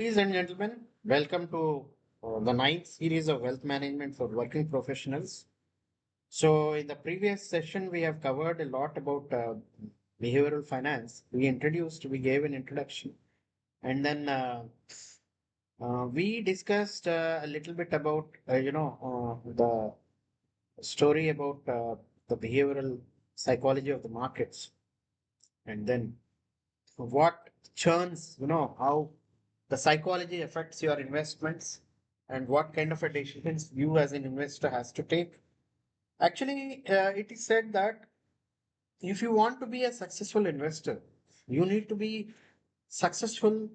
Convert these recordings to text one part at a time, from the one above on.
Ladies and gentlemen, welcome to the ninth series of wealth management for working professionals. So, in the previous session, we have covered a lot about behavioral finance. We gave an introduction, and then we discussed a little bit about, the story about the behavioral psychology of the markets, and then what churns, how the psychology affects your investments and what kind of a decisions you as an investor has to take. Actually, it is said that if you want to be a successful investor, you need to be successful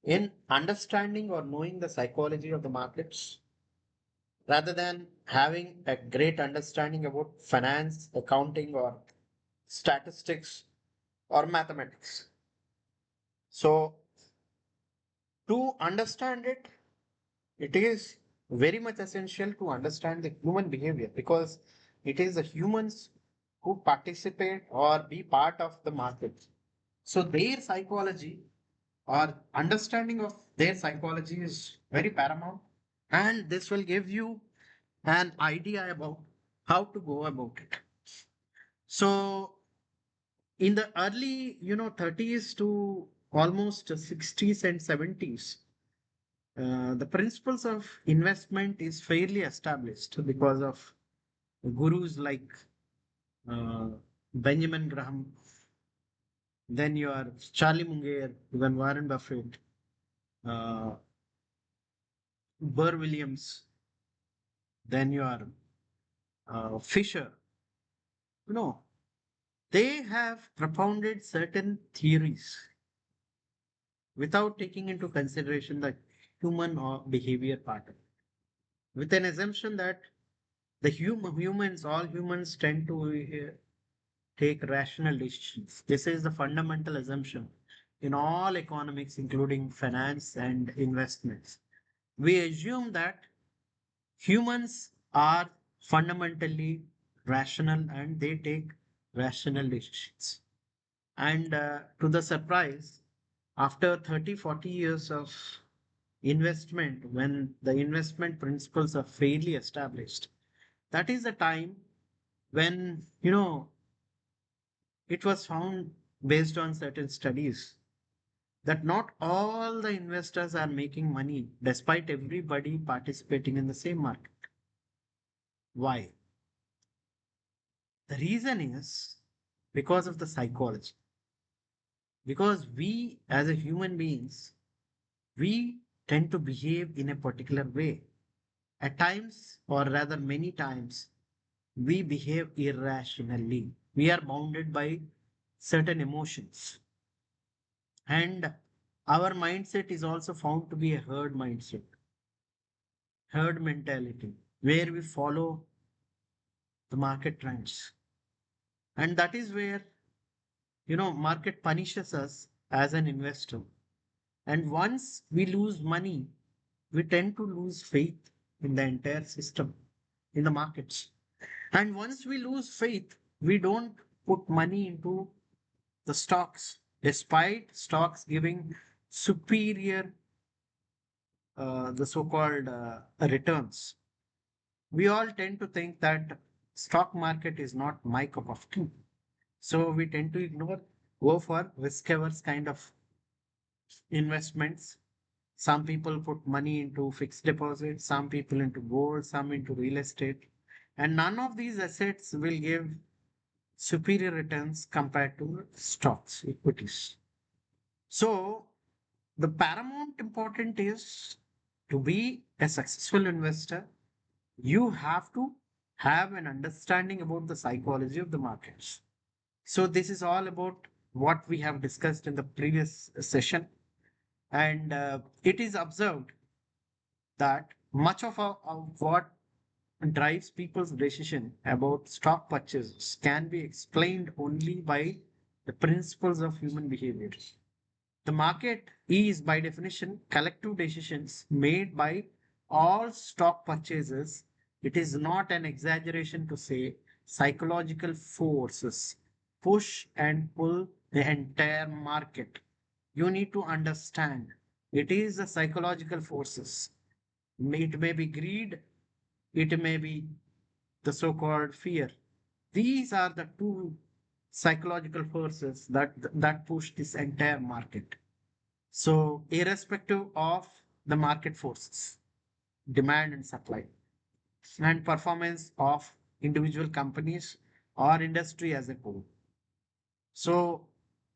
in understanding or knowing the psychology of the markets rather than having a great understanding about finance, accounting, or statistics or mathematics. So, to understand it, it is very much essential to understand the human behavior because it is the humans who participate or be part of the market. So their psychology or understanding of their psychology is very paramount, and this will give you an idea about how to go about it. So in the early 30s to almost 60s and 70s, the principles of investment is fairly established because of gurus like uh, Benjamin Graham, then you are Charlie Munger, then Warren Buffett, uh, Burr Williams, then you are Fisher. You know, they have propounded certain theories without taking into consideration the human or behavior part of it, with an assumption that all humans tend to take rational decisions. This is the fundamental assumption in all economics, including finance and investments. We assume that humans are fundamentally rational and they take rational decisions. And to the surprise, after 30, 40 years of investment, when the investment principles are fairly established, that is the time when, it was found based on certain studies that not all the investors are making money despite everybody participating in the same market. Why? The reason is because of the psychology. Because we, as a human beings, we tend to behave in a particular way. At times, or rather many times, we behave irrationally. We are bounded by certain emotions. And our mindset is also found to be a herd mindset, herd mentality, where we follow the market trends. And that is where, market punishes us as an investor. And once we lose money, we tend to lose faith in the entire system, in the markets. And once we lose faith, we don't put money into the stocks, despite stocks giving superior, the so-called returns. We all tend to think that stock market is not my cup of tea. So we tend to ignore, go for risk averse kind of investments. Some people put money into fixed deposits, some people into gold, some into real estate. And none of these assets will give superior returns compared to stocks, equities. So the paramount important is to be a successful investor, you have to have an understanding about the psychology of the markets. So this is all about what we have discussed in the previous session. And it is observed that much of what drives people's decision about stock purchases can be explained only by the principles of human behavior. The market is, by definition, collective decisions made by all stock purchasers. It is not an exaggeration to say psychological forces push and pull the entire market. You need to understand. It is the psychological forces. It may be greed, it may be the so-called fear. These are the two psychological forces that push this entire market. So, irrespective of the market forces, demand and supply, and performance of individual companies or industry as a whole. So,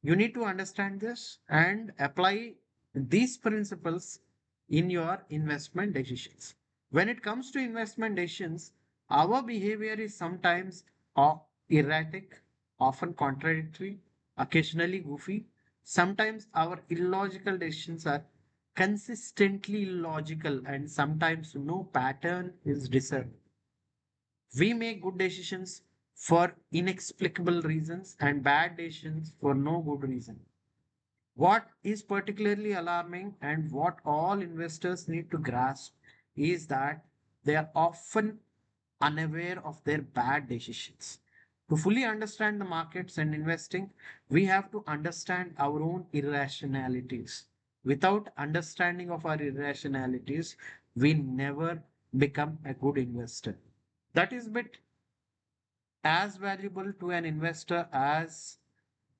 you need to understand this and apply these principles in your investment decisions. When it comes to investment decisions, our behavior is sometimes erratic, often contradictory, occasionally goofy. Sometimes our illogical decisions are consistently illogical, and sometimes no pattern is discerned. We make good decisions for inexplicable reasons and bad decisions for no good reason. What is particularly alarming and what all investors need to grasp is that they are often unaware of their bad decisions. To fully understand the markets and investing, we have to understand our own irrationalities. Without understanding of our irrationalities, we never become a good investor. That is bit as valuable to an investor as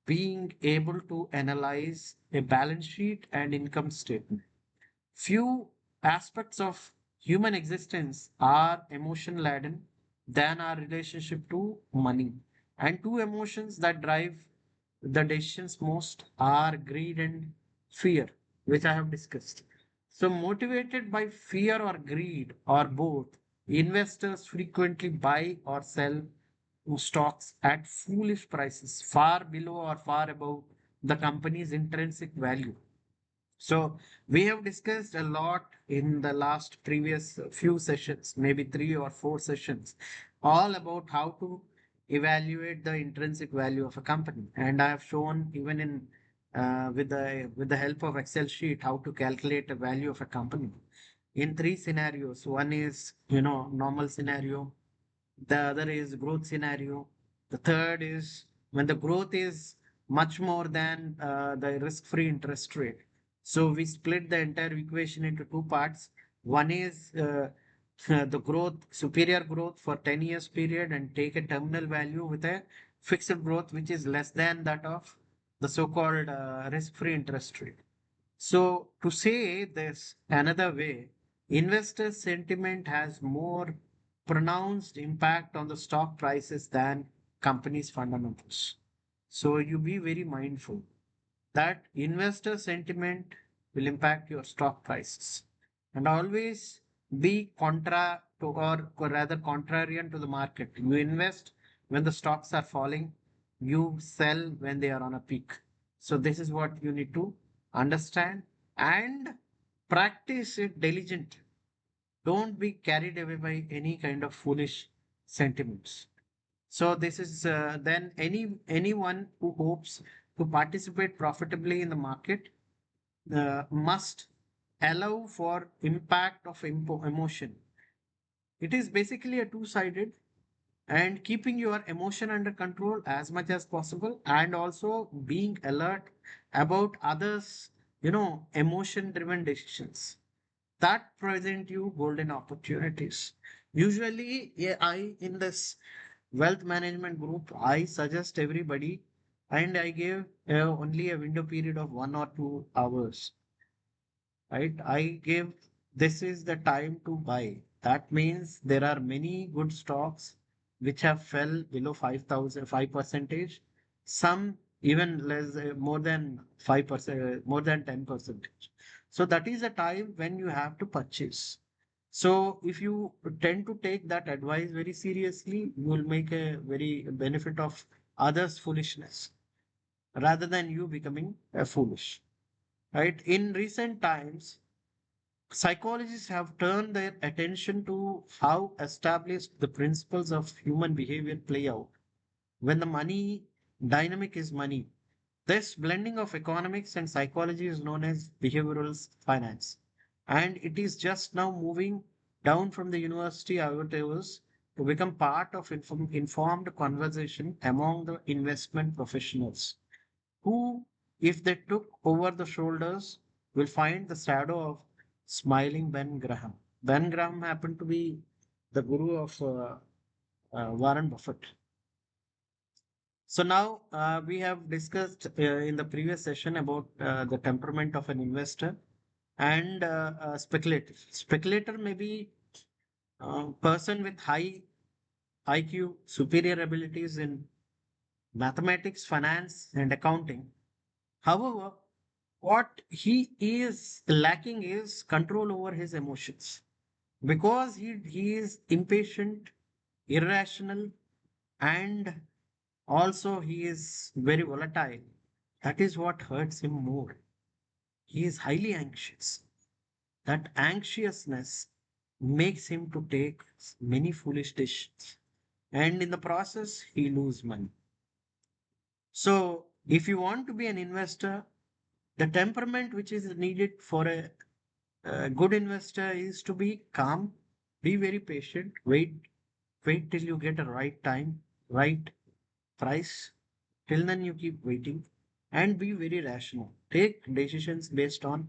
being able to analyze a balance sheet and income statement. Few aspects of human existence are emotion laden than our relationship to money. And two emotions that drive the decisions most are greed and fear, which I have discussed. So, motivated by fear or greed or both, investors frequently buy or sell stocks at foolish prices, far below or far above the company's intrinsic value. So we have discussed a lot in the last previous few sessions, maybe 3 or 4 sessions, all about how to evaluate the intrinsic value of a company. And I have shown even in with the help of Excel sheet how to calculate the value of a company in 3 scenarios. One is normal scenario, the other is growth scenario, the third is when the growth is much more than the risk-free interest rate. So we split the entire equation into two parts. One is the growth, superior growth for 10 years period, and take a terminal value with a fixed growth which is less than that of the so-called risk-free interest rate. So to say this another way, investor sentiment has more pronounced impact on the stock prices than companies' fundamentals. So you be very mindful that investor sentiment will impact your stock prices, and always be contra to, or rather contrarian to the market. You invest when the stocks are falling, you sell when they are on a peak. So this is what you need to understand and practice it diligently. Don't be carried away by any kind of foolish sentiments. So this is then anyone who hopes to participate profitably in the market must allow for impact of emotion. It is basically a two-sided, and keeping your emotion under control as much as possible, and also being alert about others, emotion-driven decisions that present you golden opportunities. Usually, yeah, I in this wealth management group, I suggest everybody, and I give only a window period of 1 or 2 hours, right? I give this is the time to buy. That means there are many good stocks which have fell below 5,000, 5%, some even less, more than 5%, more than 10%. So that is a time when you have to purchase. So if you tend to take that advice very seriously, you will make a very benefit of others' foolishness rather than you becoming a foolish. Right? In recent times, psychologists have turned their attention to how established the principles of human behavior play out when the money dynamic is money. This blending of economics and psychology is known as behavioral finance. And it is just now moving down from the university hours to become part of informed conversation among the investment professionals who, if they took over the shoulders will find the shadow of smiling Ben Graham. Ben Graham happened to be the guru of Warren Buffett. So now we have discussed in the previous session about the temperament of an investor and a speculator. Speculator may be a person with high IQ, superior abilities in mathematics, finance, and accounting. However, what he is lacking is control over his emotions because he is impatient, irrational, and also he is very volatile. That is what hurts him more. He is highly anxious. That anxiousness makes him to take many foolish decisions, and in the process he lose money. So if you want to be an investor, the temperament which is needed for a good investor is to be calm, be very patient, wait till you get a right time, right price. Till then you keep waiting and be very rational. Take decisions based on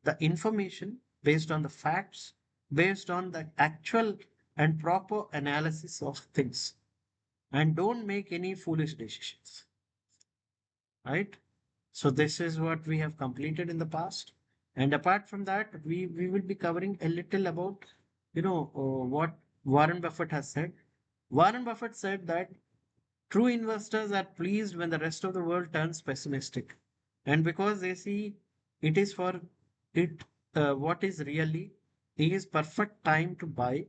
the information, based on the facts, based on the actual and proper analysis of things. And don't make any foolish decisions. Right? So this is what we have completed in the past. And apart from that, we will be covering a little about, what Warren Buffett has said. Warren Buffett said that true investors are pleased when the rest of the world turns pessimistic. And because they see it is for it, what is really is perfect time to buy.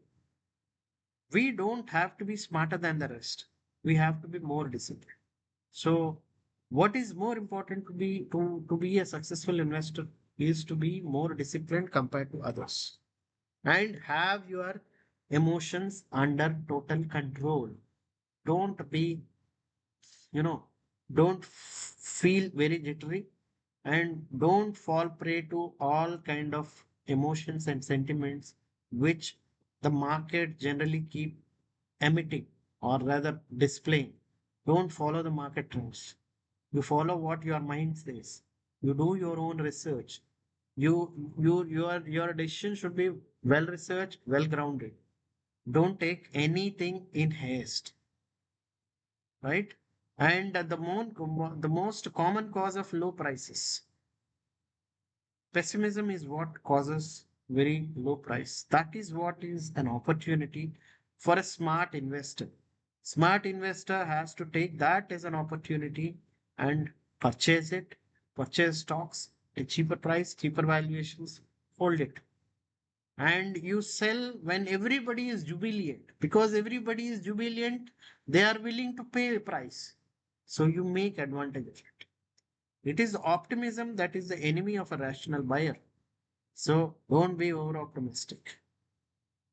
We don't have to be smarter than the rest. We have to be more disciplined. So what is more important to be a successful investor is to be more disciplined compared to others and have your emotions under total control. Don't be, you know, don't feel very jittery and don't fall prey to all kind of emotions and sentiments which the market generally keep emitting or rather displaying. Don't follow the market trends. You follow what your mind says. You do your own research. Your decision should be well researched, well grounded. Don't take anything in haste, right? And the most common cause of low prices, pessimism is what causes very low price. That is what is an opportunity for a smart investor. Smart investor has to take that as an opportunity and purchase it, purchase stocks at cheaper price, cheaper valuations, hold it. And you sell when everybody is jubilant. Because everybody is jubilant, they are willing to pay a price. So you make advantage of it. It is optimism that is the enemy of a rational buyer. So don't be over optimistic.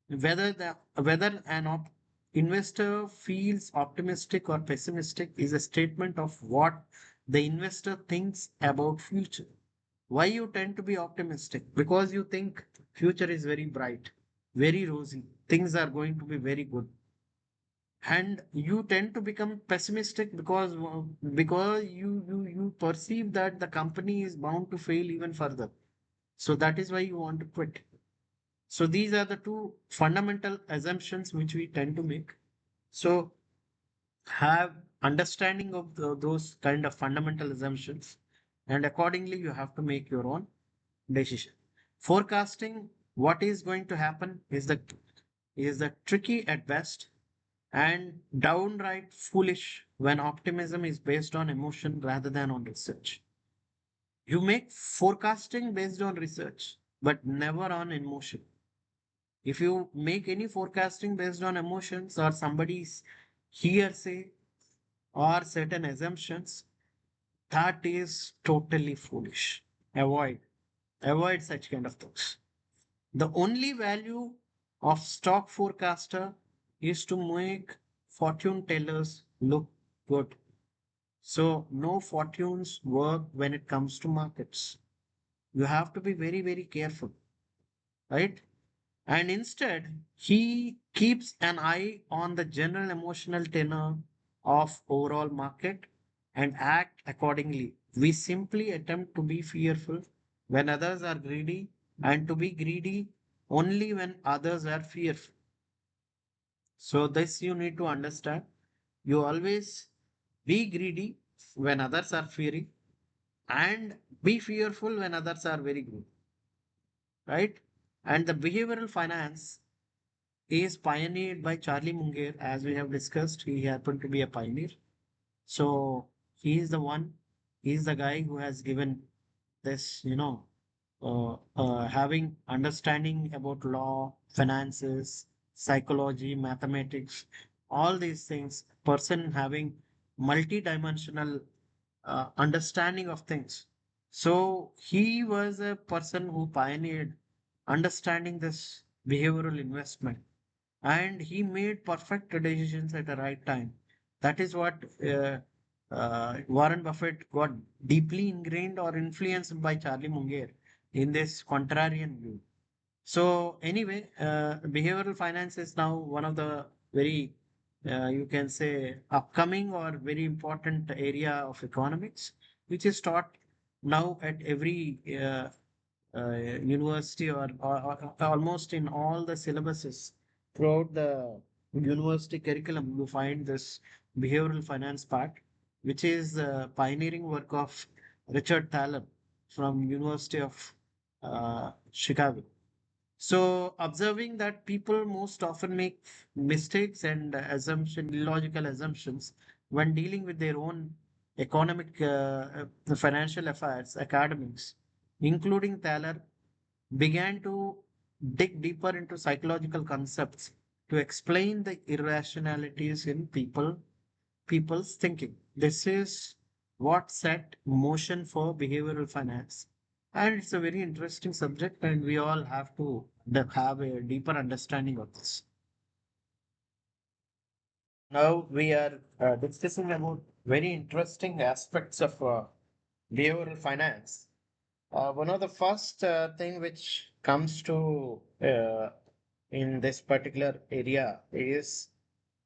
Whether an investor feels optimistic or pessimistic is a statement of what the investor thinks about future. Why you tend to be optimistic? Because you think future is very bright, very rosy. Things are going to be very good. And you tend to become pessimistic because you perceive that the company is bound to fail even further. So that is why you want to quit. So these are the two fundamental assumptions which we tend to make. So have understanding of those kind of fundamental assumptions, and accordingly you have to make your own decision. Forecasting what is going to happen is the tricky at best and downright foolish when optimism is based on emotion rather than on research. You make forecasting based on research, but never on emotion. If you make any forecasting based on emotions or somebody's hearsay or certain assumptions, that is totally foolish. Avoid. Avoid such kind of things. The only value of stock forecaster is to make fortune tellers look good. So no fortunes work when it comes to markets. You have to be very, very careful, right? And instead, he keeps an eye on the general emotional tenor of overall market and act accordingly. We simply attempt to be fearful when others are greedy, and to be greedy only when others are fearful. So, this you need to understand. You always be greedy when others are fearing, and be fearful when others are very good, right? And the behavioral finance is pioneered by Charlie Munger, as we have discussed. He happened to be a pioneer. So he is the one, he is the guy who has given this, having understanding about law, finances, psychology, mathematics, all these things, person having multi-dimensional understanding of things. So he was a person who pioneered understanding this behavioral investment, and he made perfect decisions at the right time. That is what Warren Buffett got deeply ingrained or influenced by Charlie Munger in this contrarian view. So anyway, behavioral finance is now one of the very, you can say, upcoming or very important area of economics, which is taught now at every university, or almost in all the syllabuses throughout the university curriculum. You find this behavioral finance part, which is pioneering work of Richard Thaler from University of Chicago. So, observing that people most often make mistakes and illogical assumptions when dealing with their own economic, financial affairs, academics, including Thaler, began to dig deeper into psychological concepts to explain the irrationalities in people's thinking. This is what set motion for behavioral finance. And it's a very interesting subject, and we all have to have a deeper understanding of this. Now we are discussing about very interesting aspects of behavioral finance. One of the first thing which comes to in this particular area is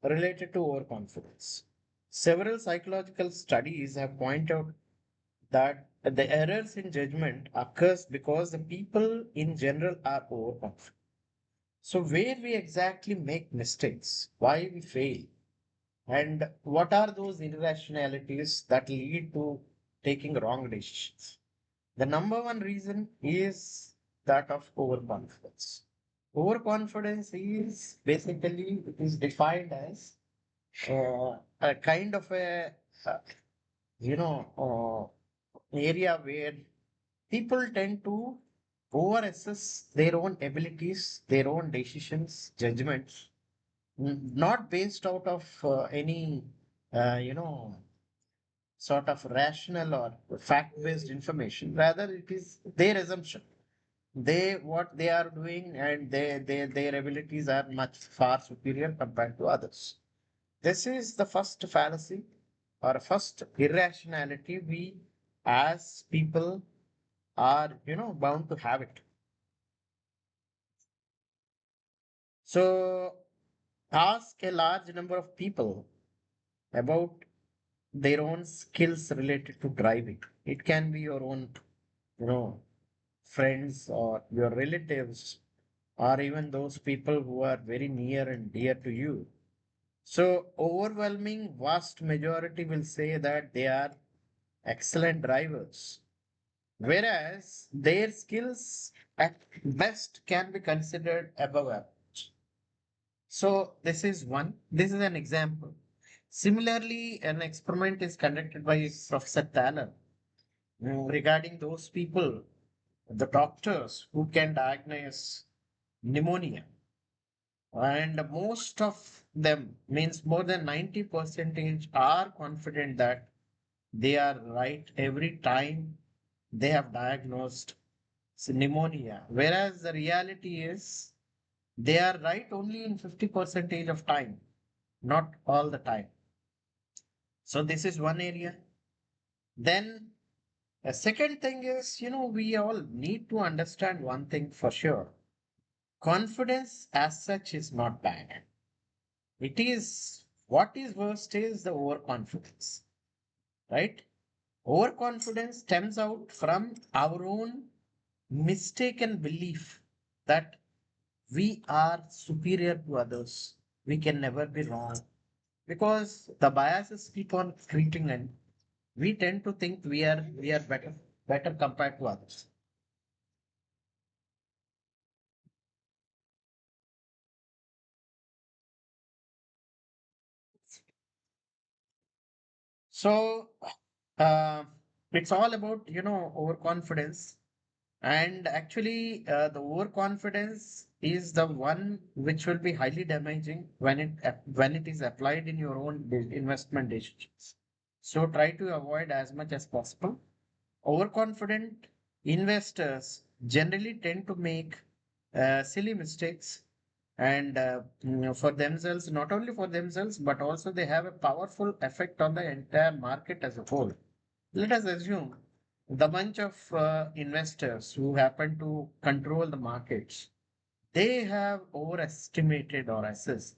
related to overconfidence. Several psychological studies have pointed out that the errors in judgment occurs because the people in general are overconfident. So where we exactly make mistakes, why we fail, and what are those irrationalities that lead to taking wrong decisions? The number one reason is that of overconfidence. Overconfidence is basically, it is defined as a kind of a uh, you know area where people tend to overassess their own abilities, their own decisions, judgments, not based out of any uh, you know sort of rational or fact-based information. Rather, it is their assumption. They what they are doing, and their abilities are much far superior compared to others. This is the first fallacy or first irrationality we as people are bound to have it. So ask a large number of people about their own skills related to driving. It can be your own, you know, friends or your relatives, or even those people who are very near and dear to you. So overwhelming vast majority will say that they are excellent drivers, whereas their skills at best can be considered above average. So this is an example. Similarly, an experiment is conducted by Professor Thaler regarding those people, the doctors who can diagnose pneumonia. And most of them, means more than 90 percentage, are confident that they are right every time they have diagnosed pneumonia. Whereas the reality is they are right only in 50 percentage of time, not all the time. So this is one area. Then a second thing is, we all need to understand one thing for sure. Confidence as such is not bad. It is what is worst is the overconfidence, right? Overconfidence stems out from our own mistaken belief that we are superior to others. We can never be wrong because the biases keep on creeping in. We tend to think we are better compared to others. So uh, it's all about overconfidence. And actually, the overconfidence is the one which will be highly damaging when it is applied in your own investment decisions. So try to avoid as much as possible. Overconfident investors generally tend to make silly mistakes and for themselves, not only for themselves, but also they have a powerful effect on the entire market as a whole. Let us assume the bunch of investors who happen to control the markets, they have overestimated or assessed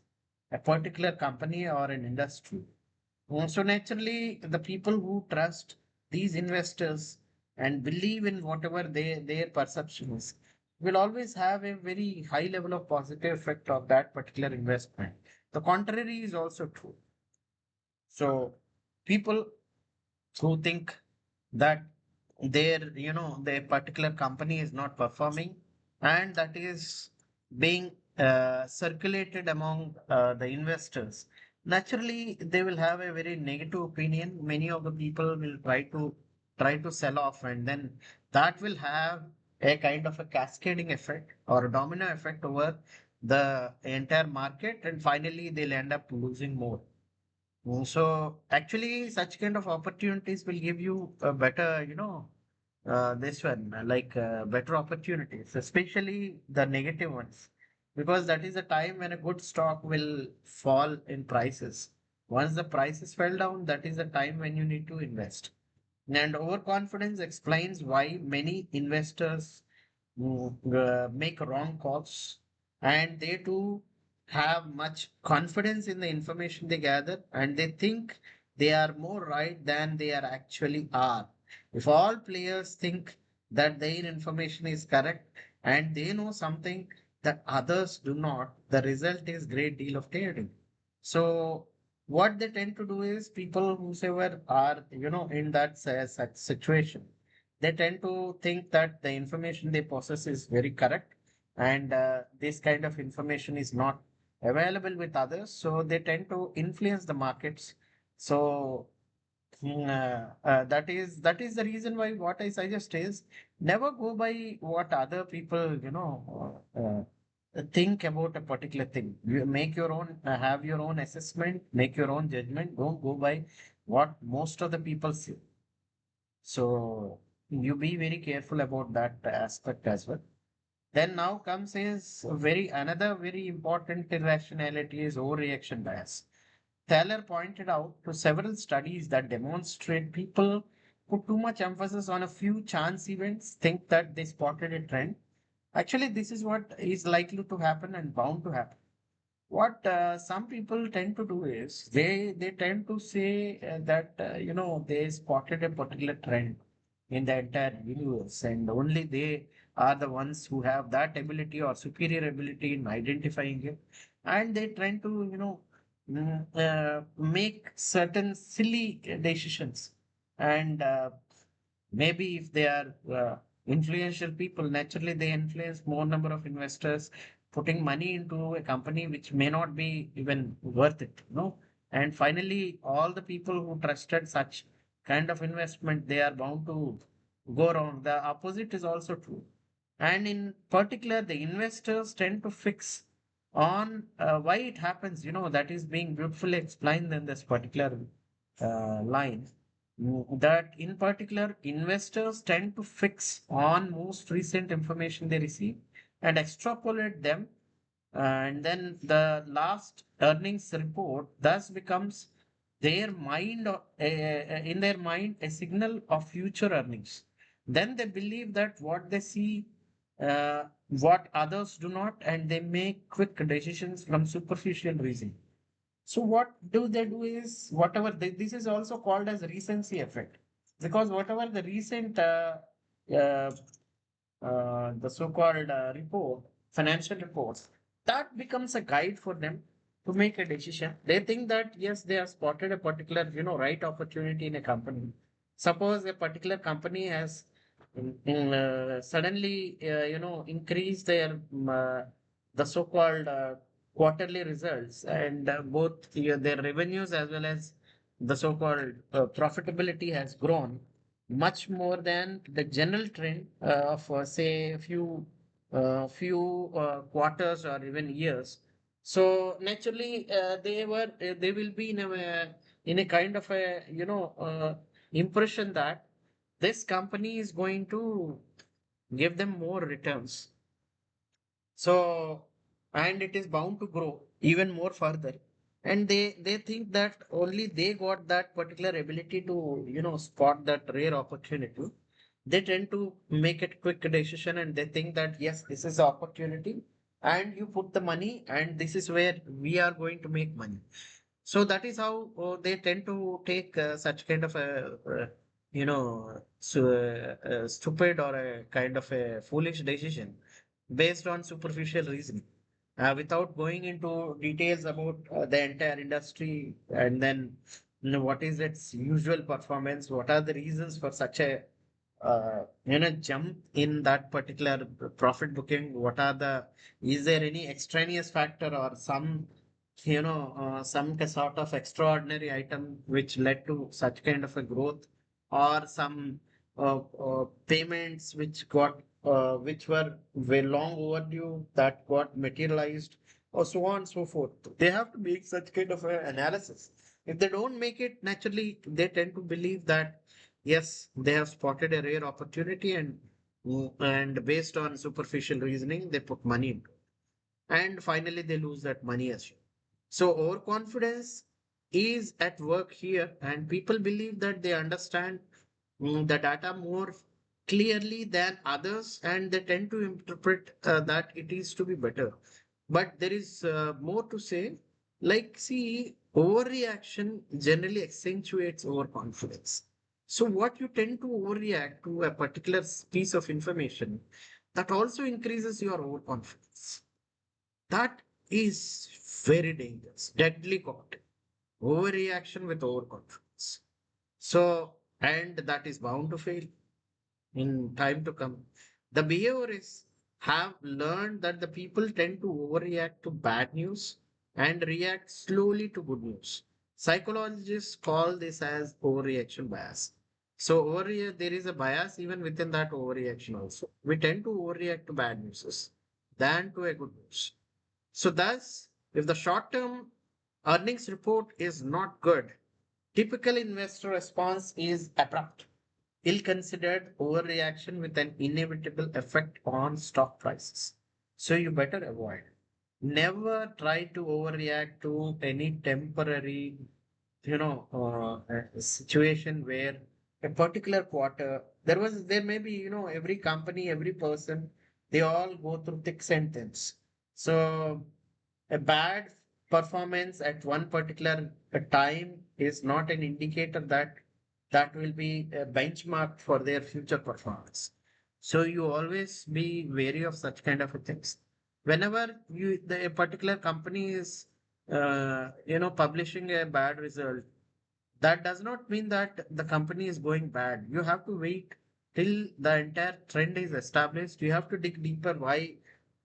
a particular company or an industry. So naturally, the people who trust these investors and believe in whatever their perception is will always have a very high level of positive effect of that particular investment. The contrary is also true. So people who think that their particular company is not performing and that is being circulated among the investors, naturally they will have a very negative opinion. Many of the people will try to sell off, and then that will have a kind of a cascading effect or a domino effect over the entire market, and finally they'll end up losing more. So actually, such kind of opportunities will give you a better, this one, better opportunities, especially the negative ones, because that is a time when a good stock will fall in prices. Once the prices fell down, that is the time when you need to invest. And overconfidence explains why many investors make wrong calls, and they too have much confidence in the information they gather, and they think they are more right than they are actually are. If all players think that their information is correct and they know something that others do not, the result is great deal of trading. So what they tend to do is people whosoever are in that such situation, they tend to think that the information they possess is very correct, and this kind of information is not available with others, so they tend to influence the markets. So that is the reason why what I suggest is never go by what other people think about a particular thing. You make your own, have your own assessment, make your own judgment. Don't go by what most of the people say. So you be very careful about that aspect as well. Then now comes is very another very important irrationality is overreaction bias. Thaler pointed out to several studies that demonstrate people put too much emphasis on a few chance events, think that they spotted a trend. Actually, this is what is likely to happen and bound to happen. What some people tend to do is they tend to say that they spotted a particular trend in the entire universe, and only they are the ones who have that ability or superior ability in identifying it, and they tend to make certain silly decisions. And maybe if they are influential people, naturally they influence more number of investors, putting money into a company which may not be even worth it, and finally all the people who trusted such kind of investment, they are bound to go wrong. The opposite is also true. And in particular, the investors tend to fix on why it happens, that is being beautifully explained in this particular line. That in particular, investors tend to fix on most recent information they receive and extrapolate them, and then the last earnings report thus becomes their mind in their mind a signal of future earnings. Then they believe that what they see, what others do not, and they make quick decisions from superficial reason. So what do they do is whatever this is also called as recency effect, because whatever the recent uh, the so-called financial reports, that becomes a guide for them to make a decision. They think that yes, they have spotted a particular, right opportunity in a company. Suppose a particular company has suddenly, increased their the so-called quarterly results, and both their revenues as well as the so-called profitability has grown much more than the general trend of say a few quarters or even years. So naturally they will be in a kind of a impression that this company is going to give them more returns. So, and it is bound to grow even more further. And they think that only they got that particular ability to, spot that rare opportunity. They tend to make a quick decision and they think that yes, this is the opportunity, and you put the money, and this is where we are going to make money. So that is how they tend to take such kind of a, stupid or a kind of a foolish decision based on superficial reasoning, without going into details about the entire industry, and then what is its usual performance, what are the reasons for such a jump in that particular profit booking, what are the, is there any extraneous factor or some some sort of extraordinary item which led to such kind of a growth, or some payments which were very long overdue that got materialized, or so on and so forth. They have to make such kind of an analysis. If they don't make it, naturally they tend to believe that yes, they have spotted a rare opportunity, and based on superficial reasoning they put money into it, and finally they lose that money as well. So overconfidence is at work here, and people believe that they understand the data more clearly than others, and they tend to interpret that it is to be better. But there is more to say. Like, see, overreaction generally accentuates overconfidence. So, what you tend to overreact to a particular piece of information, that also increases your overconfidence. That is very dangerous, deadly content. Overreaction with overconfidence. So, and that is bound to fail in time to come. The behaviorists have learned that the people tend to overreact to bad news and react slowly to good news. Psychologists call this as overreaction bias. So, there is a bias even within that overreaction also. We tend to overreact to bad news than to a good news. So, thus, if the short term earnings report is not good, typical investor response is abrupt, ill-considered overreaction with an inevitable effect on stock prices. So you better avoid. Never try to overreact to any temporary, situation where a particular quarter, there may be, every company, every person, they all go through thick and thins. So a bad performance at one particular time is not an indicator that that will be a benchmark for their future performance. So you always be wary of such kind of things. Whenever a particular company is, publishing a bad result, that does not mean that the company is going bad. You have to wait till the entire trend is established. You have to dig deeper why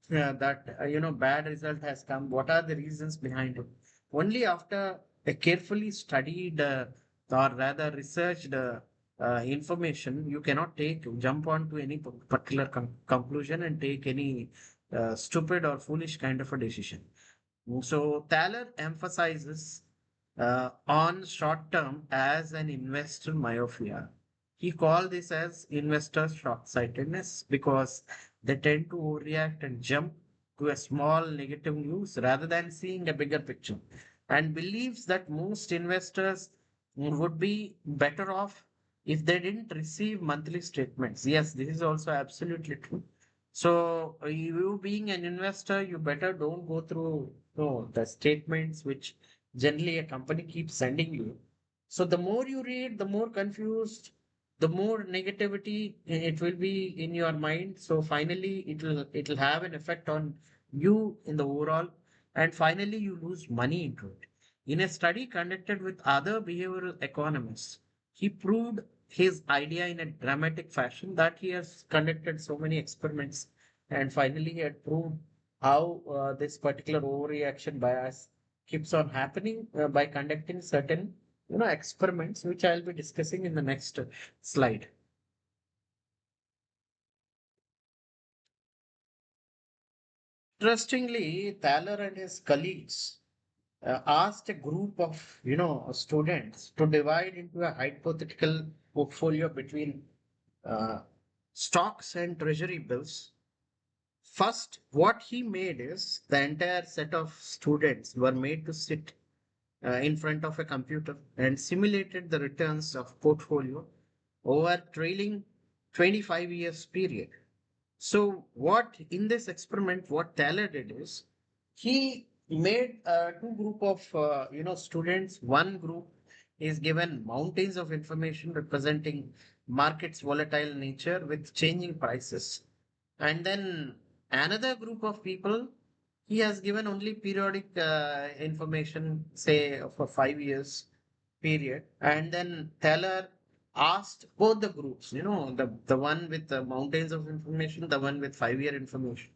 that bad result has come. What are the reasons behind it? Only after a carefully studied or rather researched information, you cannot jump on to any particular conclusion and take any stupid or foolish kind of a decision. So Thaler emphasizes on short term as an investor myopia. He called this as investor short-sightedness because they tend to react and jump to a small negative news rather than seeing a bigger picture, and believes that most investors would be better off if they didn't receive monthly statements. Yes, this is also absolutely true. So you being an investor, you better don't go through the statements which generally a company keeps sending you. So the more you read, the more confused, the more negativity it will be in your mind. So finally, it'll have an effect on you in the overall, and finally you lose money into it. In a study conducted with other behavioral economists, he proved his idea in a dramatic fashion that he has conducted so many experiments, and finally he had proved how this particular overreaction bias keeps on happening by conducting certain experiments, which I'll be discussing in the next slide. Interestingly, Thaler and his colleagues asked a group of students to divide into a hypothetical portfolio between uh, stocks and treasury bills. First, what he made is the entire set of students were made to sit in front of a computer and simulated the returns of portfolio over trailing 25 years period. So what in this experiment, what Thaler did is he made two group of students. One group is given mountains of information representing markets volatile nature with changing prices, and then another group of people he has given only periodic information, say for 5 years period. And then Thaler asked both the groups, the one with the mountains of information, the one with 5 year information,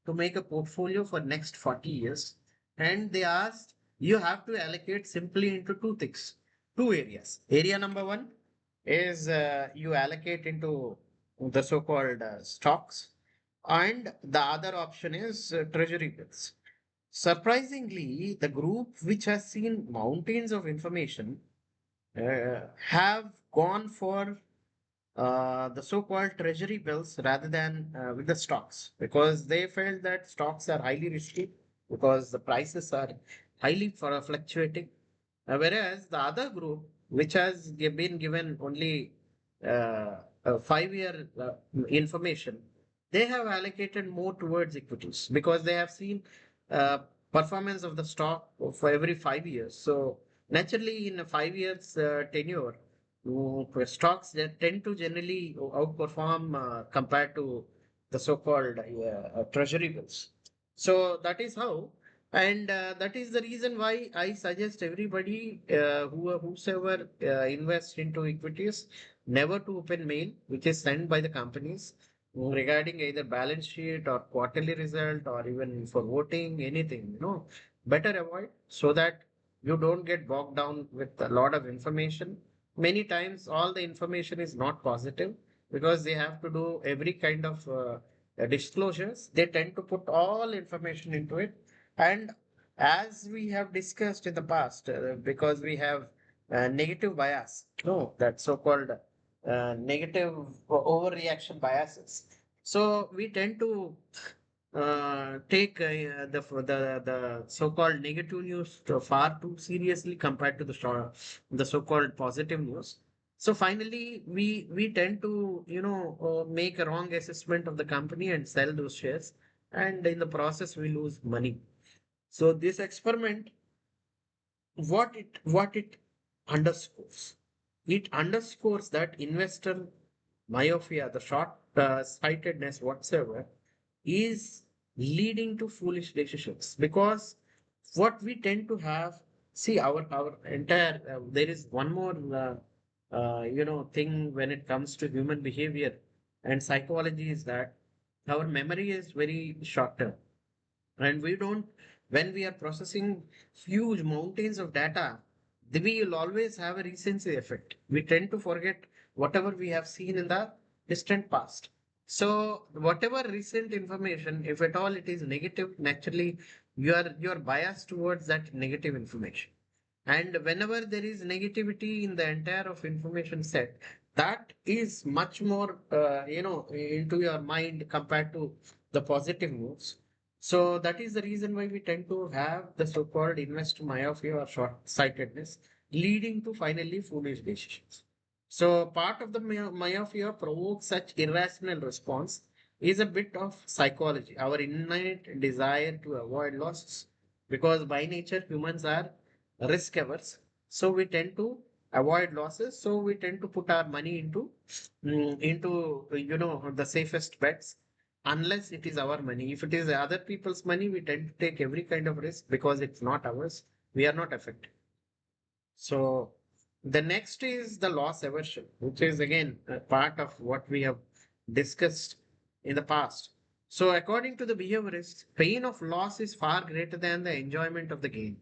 to make a portfolio for next 40 years. And they asked, you have to allocate simply into two things, two areas. Area number one is you allocate into the so-called stocks, and the other option is treasury bills. Surprisingly, the group which has seen mountains of information have gone for the so-called treasury bills rather than with the stocks, because they felt that stocks are highly risky because the prices are highly fluctuating. Whereas the other group, which has been given only a 5 year information, they have allocated more towards equities because they have seen uh, performance of the stock for every 5 years. So naturally, in a 5 years tenure, stocks that tend to generally outperform compared to the so-called treasury bills. So that is how, and that is the reason why I suggest everybody whosoever invests into equities never to open mail which is sent by the companies regarding either balance sheet or quarterly result or even for voting anything. Better avoid, so that you don't get bogged down with a lot of information. Many times all the information is not positive because they have to do every kind of disclosures. They tend to put all information into it. And as we have discussed in the past, because we have negative bias, no, that so-called negative overreaction biases. So we tend to take the so-called negative news far too seriously compared to the so-called positive news. So finally, we tend to make a wrong assessment of the company and sell those shares, and in the process we lose money. So this experiment, what it underscores, it underscores that investor myopia, the short sightedness whatsoever, is leading to foolish decisions. Because what we tend to have, see, our entire there is one more thing when it comes to human behavior and psychology, is that our memory is very short term, and we don't, when we are processing huge mountains of data, we will always have a recency effect. We tend to forget whatever we have seen in the distant past. So whatever recent information, if at all it is negative, naturally you are biased towards that negative information. And whenever there is negativity in the entire of information set, that is much more into your mind compared to the positive news. So that is the reason why we tend to have the so-called invest myopia or short-sightedness, leading to finally foolish decisions. So part of the myopia provokes such irrational response is a bit of psychology, our innate desire to avoid losses, because by nature humans are risk averse. So we tend to avoid losses. So we tend to put our money into the safest bets, unless it is our money. If it is other people's money, we tend to take every kind of risk because it's not ours. We are not affected. So the next is the loss aversion, which is again a part of what we have discussed in the past. So according to the behaviorists, pain of loss is far greater than the enjoyment of the gain.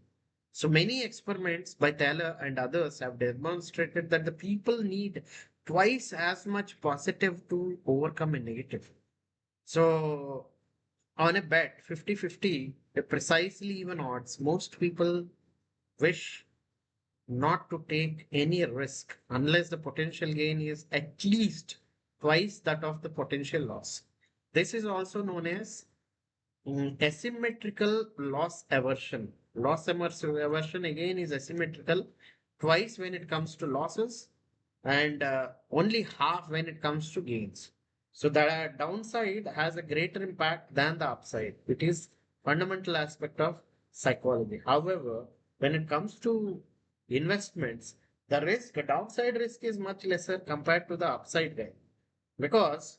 So many experiments by Taylor and others have demonstrated that the people need twice as much positive to overcome a negative. So on a bet 50-50, precisely even odds, most people wish not to take any risk unless the potential gain is at least twice that of the potential loss. This is also known as asymmetrical loss aversion. Aversion again is asymmetrical, twice when it comes to losses and only half when it comes to gains. So the downside has a greater impact than the upside. It is fundamental aspect of psychology. However, when it comes to investments, the downside risk is much lesser compared to the upside gain. Because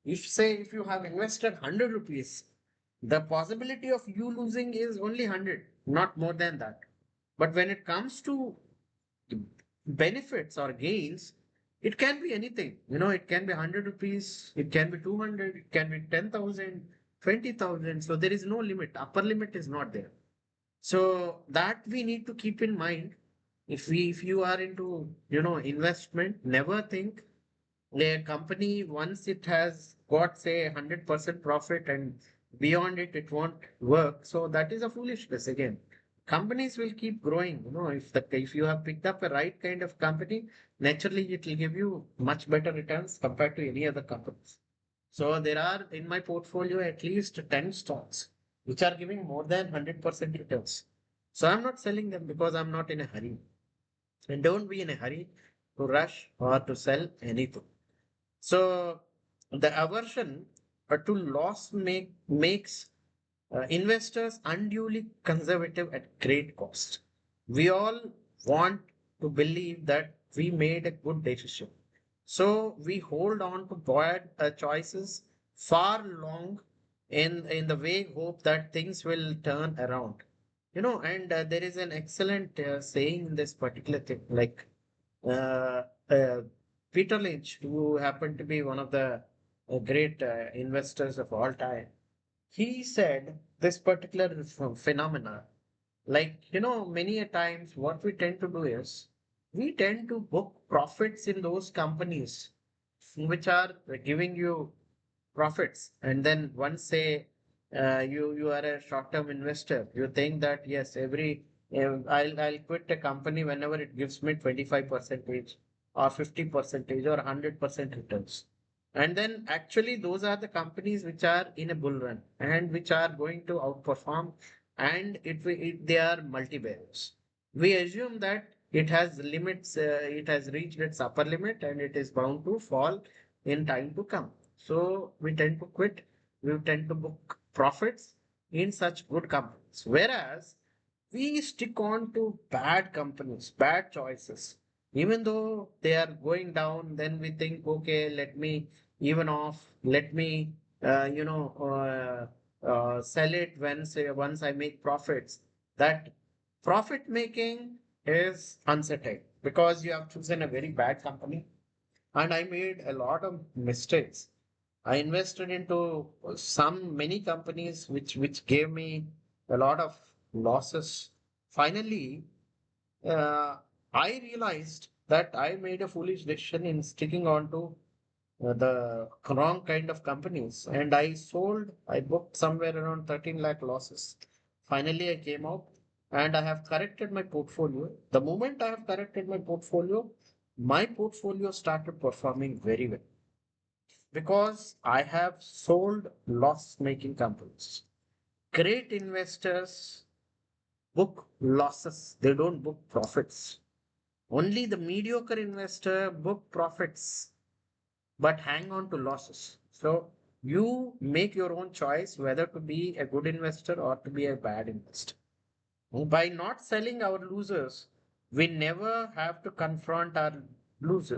if you have invested 100 rupees, the possibility of you losing is only 100, not more than that. But when it comes to benefits or gains, it can be anything. It can be 100 rupees, it can be 200, it can be 10,000, 20,000. So there is no limit. Upper limit is not there. So that we need to keep in mind. If you are into, investment, never think a company once it has got say 100% profit and beyond it won't work. So that is a foolishness again. Companies will keep growing. If you have picked up a right kind of company, naturally it will give you much better returns compared to any other companies. So there are in my portfolio at least 10 stocks which are giving more than 100% returns. So I'm not selling them because I'm not in a hurry. And don't be in a hurry to rush or to sell anything. So the aversion to loss makes investors unduly conservative at great cost. We all want to believe that we made a good decision. So we hold on to bad choices far long in the vague hope that things will turn around. And there is an excellent saying in this particular thing, like uh, uh, Peter Lynch, who happened to be one of the great investors of all time, he said this particular phenomena, like, many a times what we tend to do is we tend to book profits in those companies which are giving you profits. And then once say you are a short-term investor, you think that yes, I'll quit a company whenever it gives me 25 percentage or 50 percentage or 100% returns. And then actually those are the companies which are in a bull run and which are going to outperform, and they are multi-bearers. We assume that it has limits, it has reached its upper limit and it is bound to fall in time to come. So we tend to quit, we tend to book profits in such good companies. Whereas we stick on to bad companies, bad choices. Even though they are going down, then we think, okay, let me even off, let me, sell it once I make profits. That profit making is uncertain because you have chosen a very bad company. And I made a lot of mistakes. I invested into many companies which gave me a lot of losses. Finally, uh, I realized that I made a foolish decision in sticking on to the wrong kind of companies, and I sold. I booked somewhere around 13 lakh losses. Finally, I came out and I have corrected my portfolio. The moment I have corrected my portfolio started performing very well because I have sold loss making companies. Great investors book losses, they don't book profits. Only the mediocre investor book profits but hang on to losses. So you make your own choice whether to be a good investor or to be a bad investor. By not selling our losers, We never have to confront our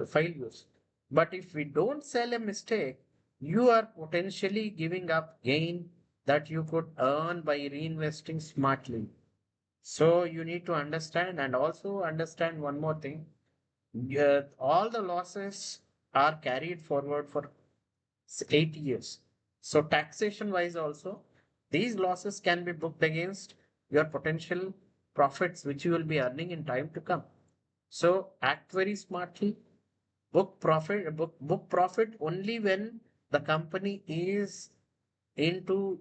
failures. But if we don't sell a mistake, you are potentially giving up gain that you could earn by reinvesting smartly. So you need to understand and also understand one more thing. Yeah, all the losses are carried forward for 8 years. So taxation wise also, these losses can be booked against your potential profits which you will be earning in time to come. So act very smartly. Book profit only when the company is into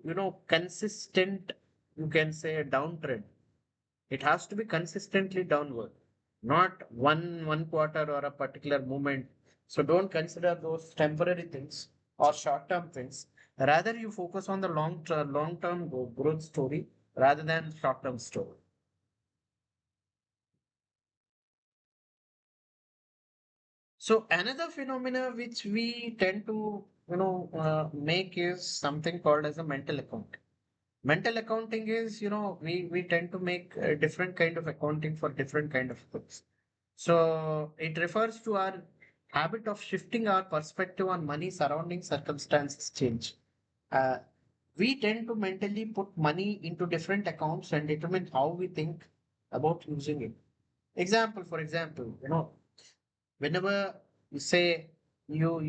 consistent, you can say, a downtrend. It has to be consistently downward, not one quarter or a particular moment. So don't consider those temporary things or short term things. Rather, you focus on the long term growth story rather than short term story. So another phenomena which we tend to make is something called as a mental accounting. Mental accounting is, we tend to make a different kind of accounting for different kind of books. So it refers to our habit of shifting our perspective on money surrounding circumstances change. Uh, we tend to mentally put money into different accounts and determine how we think about using it. For example, whenever you say you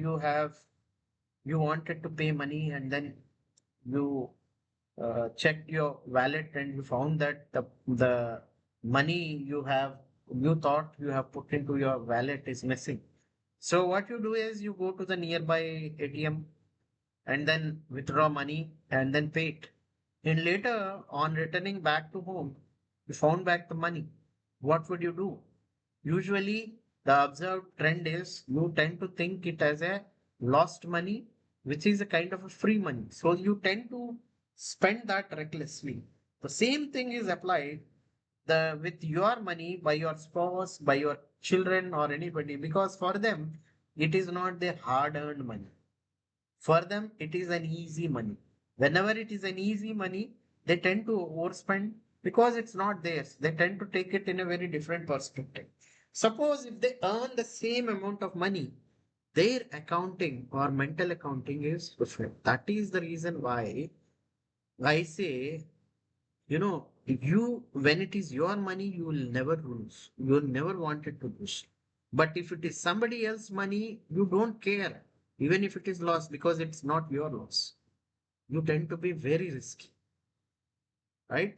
you wanted to pay money and then you checked your wallet and you found that the money you thought you have put into your wallet is missing. So what you do is you go to the nearby ATM and then withdraw money and then pay it. And later on returning back to home, you found back the money. What would you do? Usually the observed trend is you tend to think it as a lost money, which is a kind of a free money. So you tend to spend that recklessly. The same thing is applied with your money by your spouse, by your children or anybody, because for them it is not their hard earned money. For them, it is an easy money. Whenever it is an easy money, they tend to overspend because it's not theirs. They tend to take it in a very different perspective. Suppose if they earn the same amount of money, their accounting or mental accounting is different. That is the reason why I say, when it is your money, you will never lose. You will never want it to lose. But if it is somebody else's money, you don't care, even if it is lost, because it's not your loss. You tend to be very risky, right?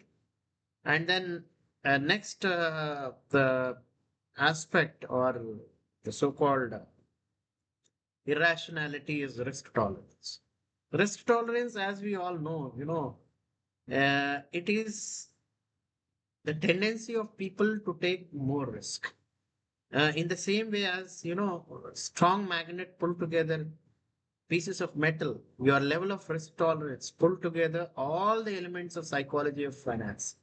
And then next, the aspect or the so-called irrationality is risk tolerance. Risk tolerance, as we all know, it is the tendency of people to take more risk. In the same way as, strong magnet pull together pieces of metal, your level of risk tolerance pull together all the elements of psychology of finance.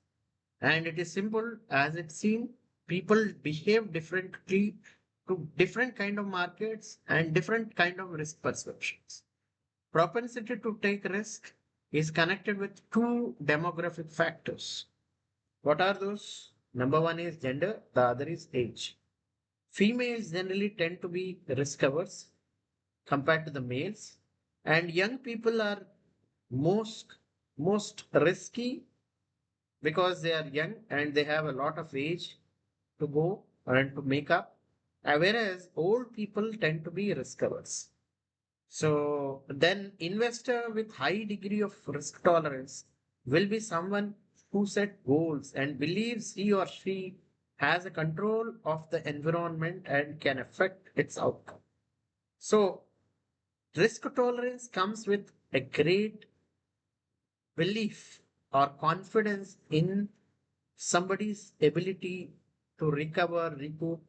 And it is simple as it seems, people behave differently to different kind of markets and different kind of risk perceptions. Propensity to take risk is connected with two demographic factors. What are those? Number one is gender, the other is age. Females generally tend to be risk averse compared to the males, and young people are most most risky because they are young and they have a lot of age to go and to make up, whereas old people tend to be risk averse. So then investor with high degree of risk tolerance will be someone who set goals and believes he or she has a control of the environment and can affect its outcome. So risk tolerance comes with a great belief or confidence in somebody's ability to recover, recoup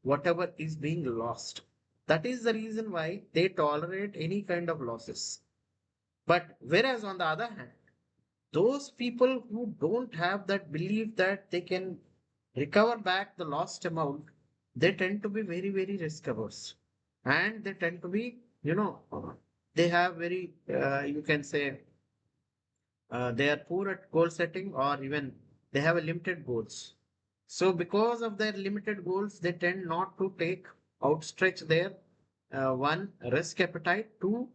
whatever is being lost. That is the reason why they tolerate any kind of losses. But whereas on the other hand, those people who don't have that belief that they can recover back the lost amount, they tend to be very, very risk averse. And they tend to be, they have very, you can say, they are poor at goal setting or even they have a limited goals. So because of their limited goals, they tend not to take outstretch their one risk appetite to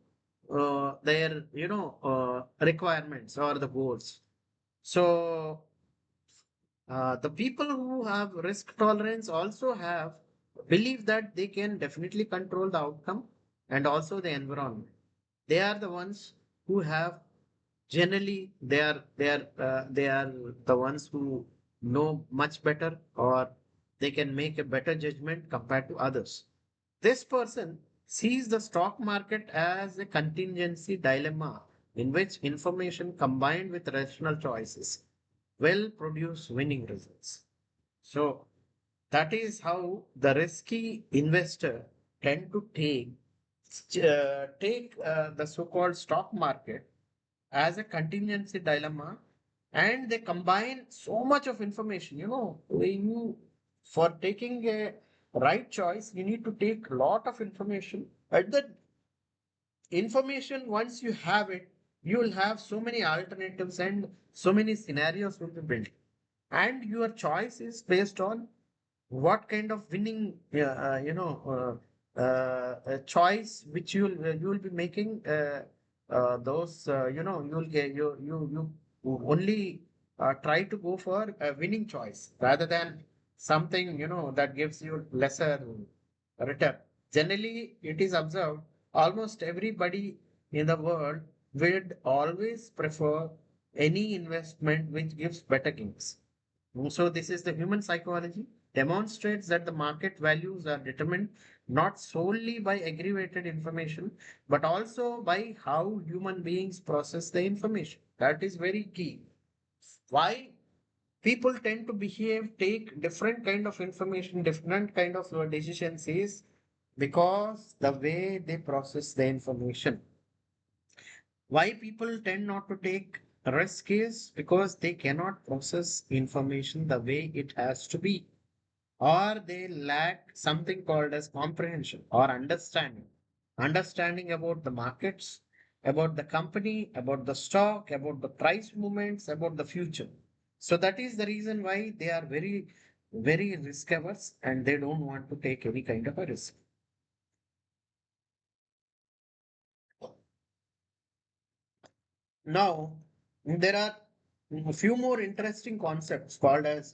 their requirements or the goals. So the people who have risk tolerance also have believe that they can definitely control the outcome and also the environment. They are the ones who have generally they are the ones who know much better, or they can make a better judgment compared to others. This person sees the stock market as a contingency dilemma in which information combined with rational choices will produce winning results. So that is how the risky investor tend to take the so-called stock market as a contingency dilemma, and they combine so much of information. When you for taking a right choice, you need to take a lot of information. At the information, once you have it, you will have so many alternatives and so many scenarios will be built, and your choice is based on what kind of winning a choice which you will be making. Those you will get you only try to go for a winning choice rather than something that gives you lesser return. Generally, it is observed almost everybody in the world would always prefer any investment which gives better gains. So this is the human psychology demonstrates that the market values are determined not solely by aggregated information, but also by how human beings process the information. That is very key. Why people tend to behave, take different kind of information, different kind of decisions is because the way they process the information. Why people tend not to take risk is because they cannot process information the way it has to be, or they lack something called as comprehension or understanding about the markets, about the company, about the stock, about the price movements, about the future. So that is the reason why they are very very risk averse and they don't want to take any kind of a risk. Now there are a few more interesting concepts called as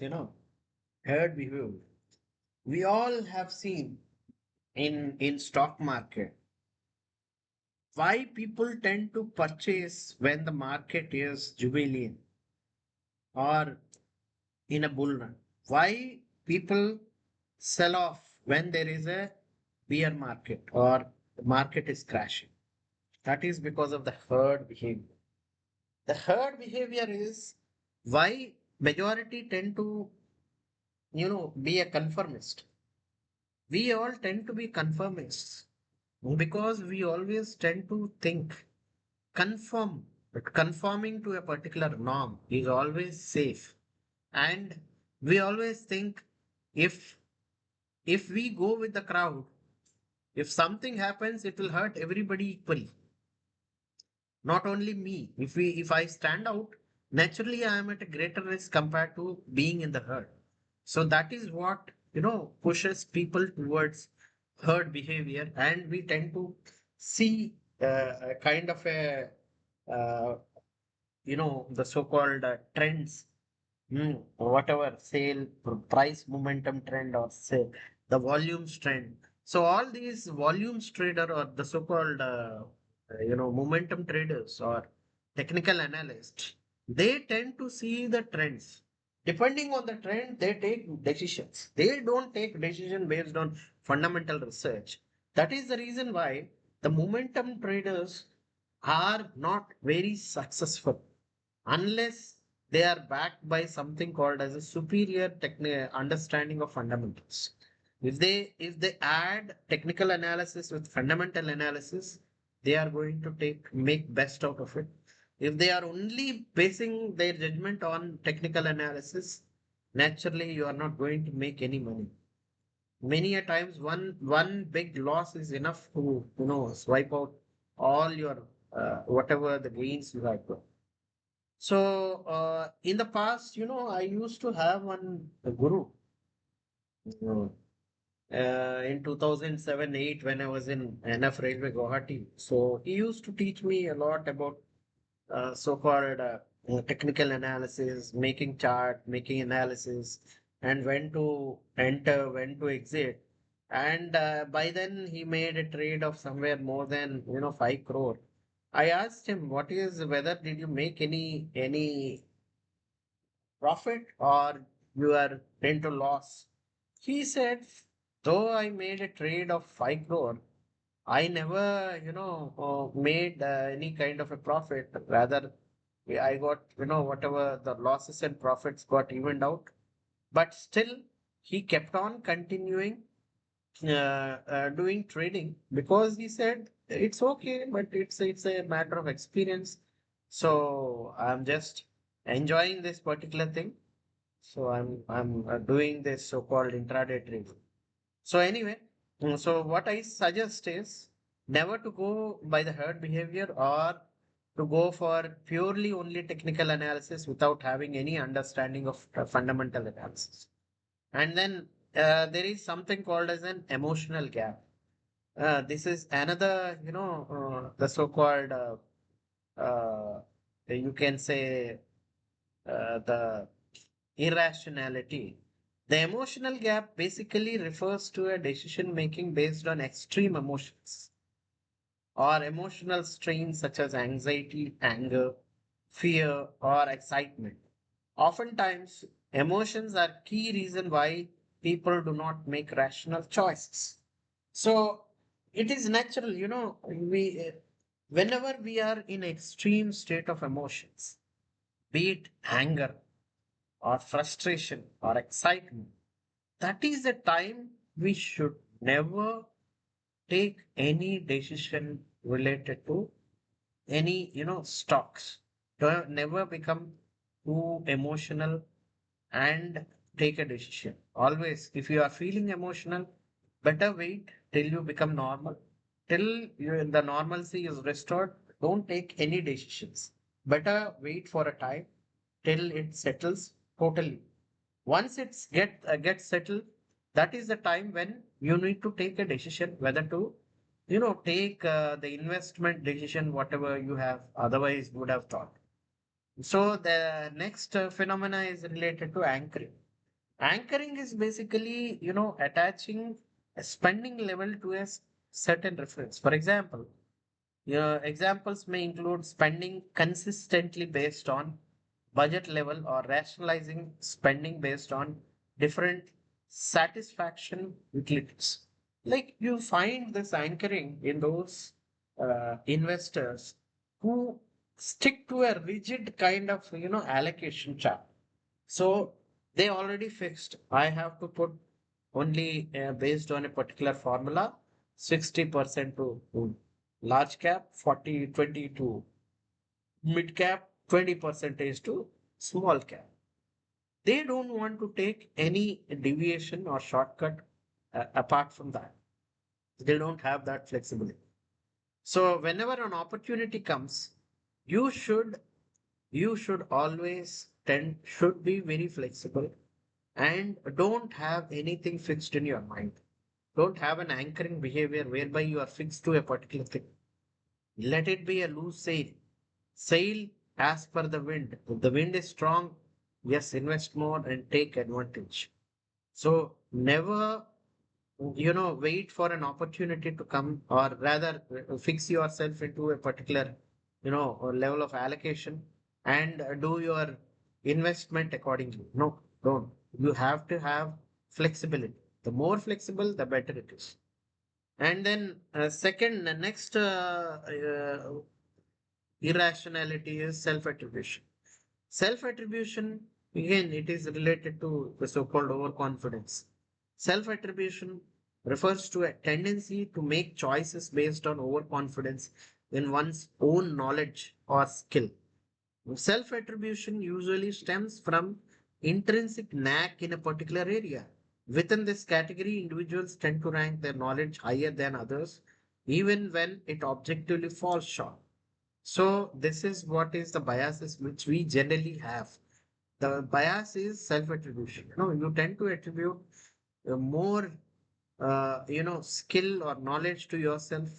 herd behavior. We all have seen in stock market why people tend to purchase when the market is jubilant or in a bull run. Why people sell off when there is a bear market or the market is crashing. That is because of the herd behavior. The herd behavior is why majority tend to be a conformist. We all tend to be conformists because we always tend to think conform, but conforming to a particular norm is always safe. And we always think if if we go with the crowd, if something happens, it will hurt everybody equally, not only me. If I stand out, naturally I am at a greater risk compared to being in the herd. So that is what pushes people towards herd behavior, and we tend to see a kind of a uh, the so-called trends, whatever sale price momentum trend or say the volumes trend. So all these volumes trader or the so-called momentum traders or technical analysts, they tend to see the trends. Depending on the trend, they take decisions. They don't take decision based on fundamental research. That is the reason why the momentum traders are not very successful unless they are backed by something called as a superior understanding of fundamentals. If they add technical analysis with fundamental analysis, they are going to make best out of it. If they are only basing their judgment on technical analysis, naturally you are not going to make any money. Many a times one big loss is enough to swipe out all your whatever the gains you have got. So in the past, I used to have one guru. Mm. In 2007-8, when I was in NF Railway Guwahati, so he used to teach me a lot about so-called technical analysis, making chart, making analysis, and when to enter, when to exit. And by then he made a trade of somewhere more than 5 crore. I asked him, what is whether did you make any profit or you are into loss? He said, though I made a trade of 5 crore, I never, made any kind of a profit. Rather, I got, whatever the losses and profits got evened out. But still, he kept on continuing doing trading because he said it's okay, but it's a matter of experience. So I'm just enjoying this particular thing. So I'm doing this so-called intraday trading. So anyway, so what I suggest is never to go by the herd behavior or to go for purely only technical analysis without having any understanding of fundamental analysis. And then there is something called as an emotional gap. This is another, the so-called, uh, you can say, the irrationality. The emotional gap basically refers to a decision making based on extreme emotions or emotional strains such as anxiety, anger, fear, or excitement. Oftentimes, emotions are key reason why people do not make rational choices. So it is natural, we whenever we are in extreme state of emotions, be it anger or frustration or excitement, that is the time we should never take any decision related to any stocks. Don't never become too emotional and take a decision. Always, if you are feeling emotional, better wait till you become normal. Till the normalcy is restored, don't take any decisions. Better wait for a time till it settles totally. Once it's gets settled, that is the time when you need to take a decision whether to, take the investment decision, whatever you have otherwise would have thought. So the next phenomena is related to anchoring. Anchoring is basically, attaching a spending level to a certain reference. For example, examples may include spending consistently based on budget level or rationalizing spending based on different satisfaction utilities. Like you find this anchoring in those investors who stick to a rigid kind of allocation chart. So they already fixed. I have to put only based on a particular formula, 60% to large cap, 40-20 to mid cap, 20 percentage to small cap. They don't want to take any deviation or shortcut apart from that. They don't have that flexibility. So whenever an opportunity comes, you should you should always tend should be very flexible and don't have anything fixed in your mind. Don't have an anchoring behavior whereby you are fixed to a particular thing. Let it be a loose sail. Sail as per the wind. If the wind is strong, yes, invest more and take advantage. So never, wait for an opportunity to come, or rather, fix yourself into a particular, level of allocation and do your investment accordingly. No, don't. You have to have flexibility. The more flexible, the better it is. And then, second, the next irrationality is self-attribution. Self-attribution, again, it is related to the so-called overconfidence. Self-attribution refers to a tendency to make choices based on overconfidence in one's own knowledge or skill. Self-attribution usually stems from intrinsic knack in a particular area. Within this category, individuals tend to rank their knowledge higher than others, even when it objectively falls short. So this is what is the biases which we generally have. The bias is self-attribution. You tend to attribute more skill or knowledge to yourself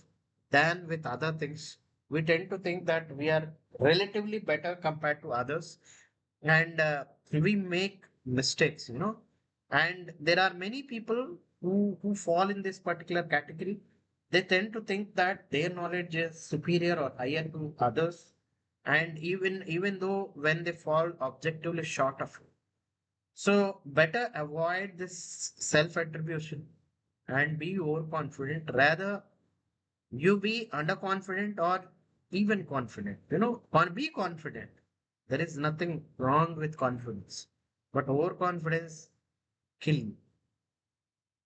than with other things, we tend to think that we are relatively better compared to others, and we make mistakes, and there are many people who fall in this particular category. They tend to think that their knowledge is superior or higher to others, and even though when they fall objectively short of it. So better avoid this self attribution and be overconfident. Rather, you be underconfident or even confident. Or be confident. There is nothing wrong with confidence, but overconfidence kill you.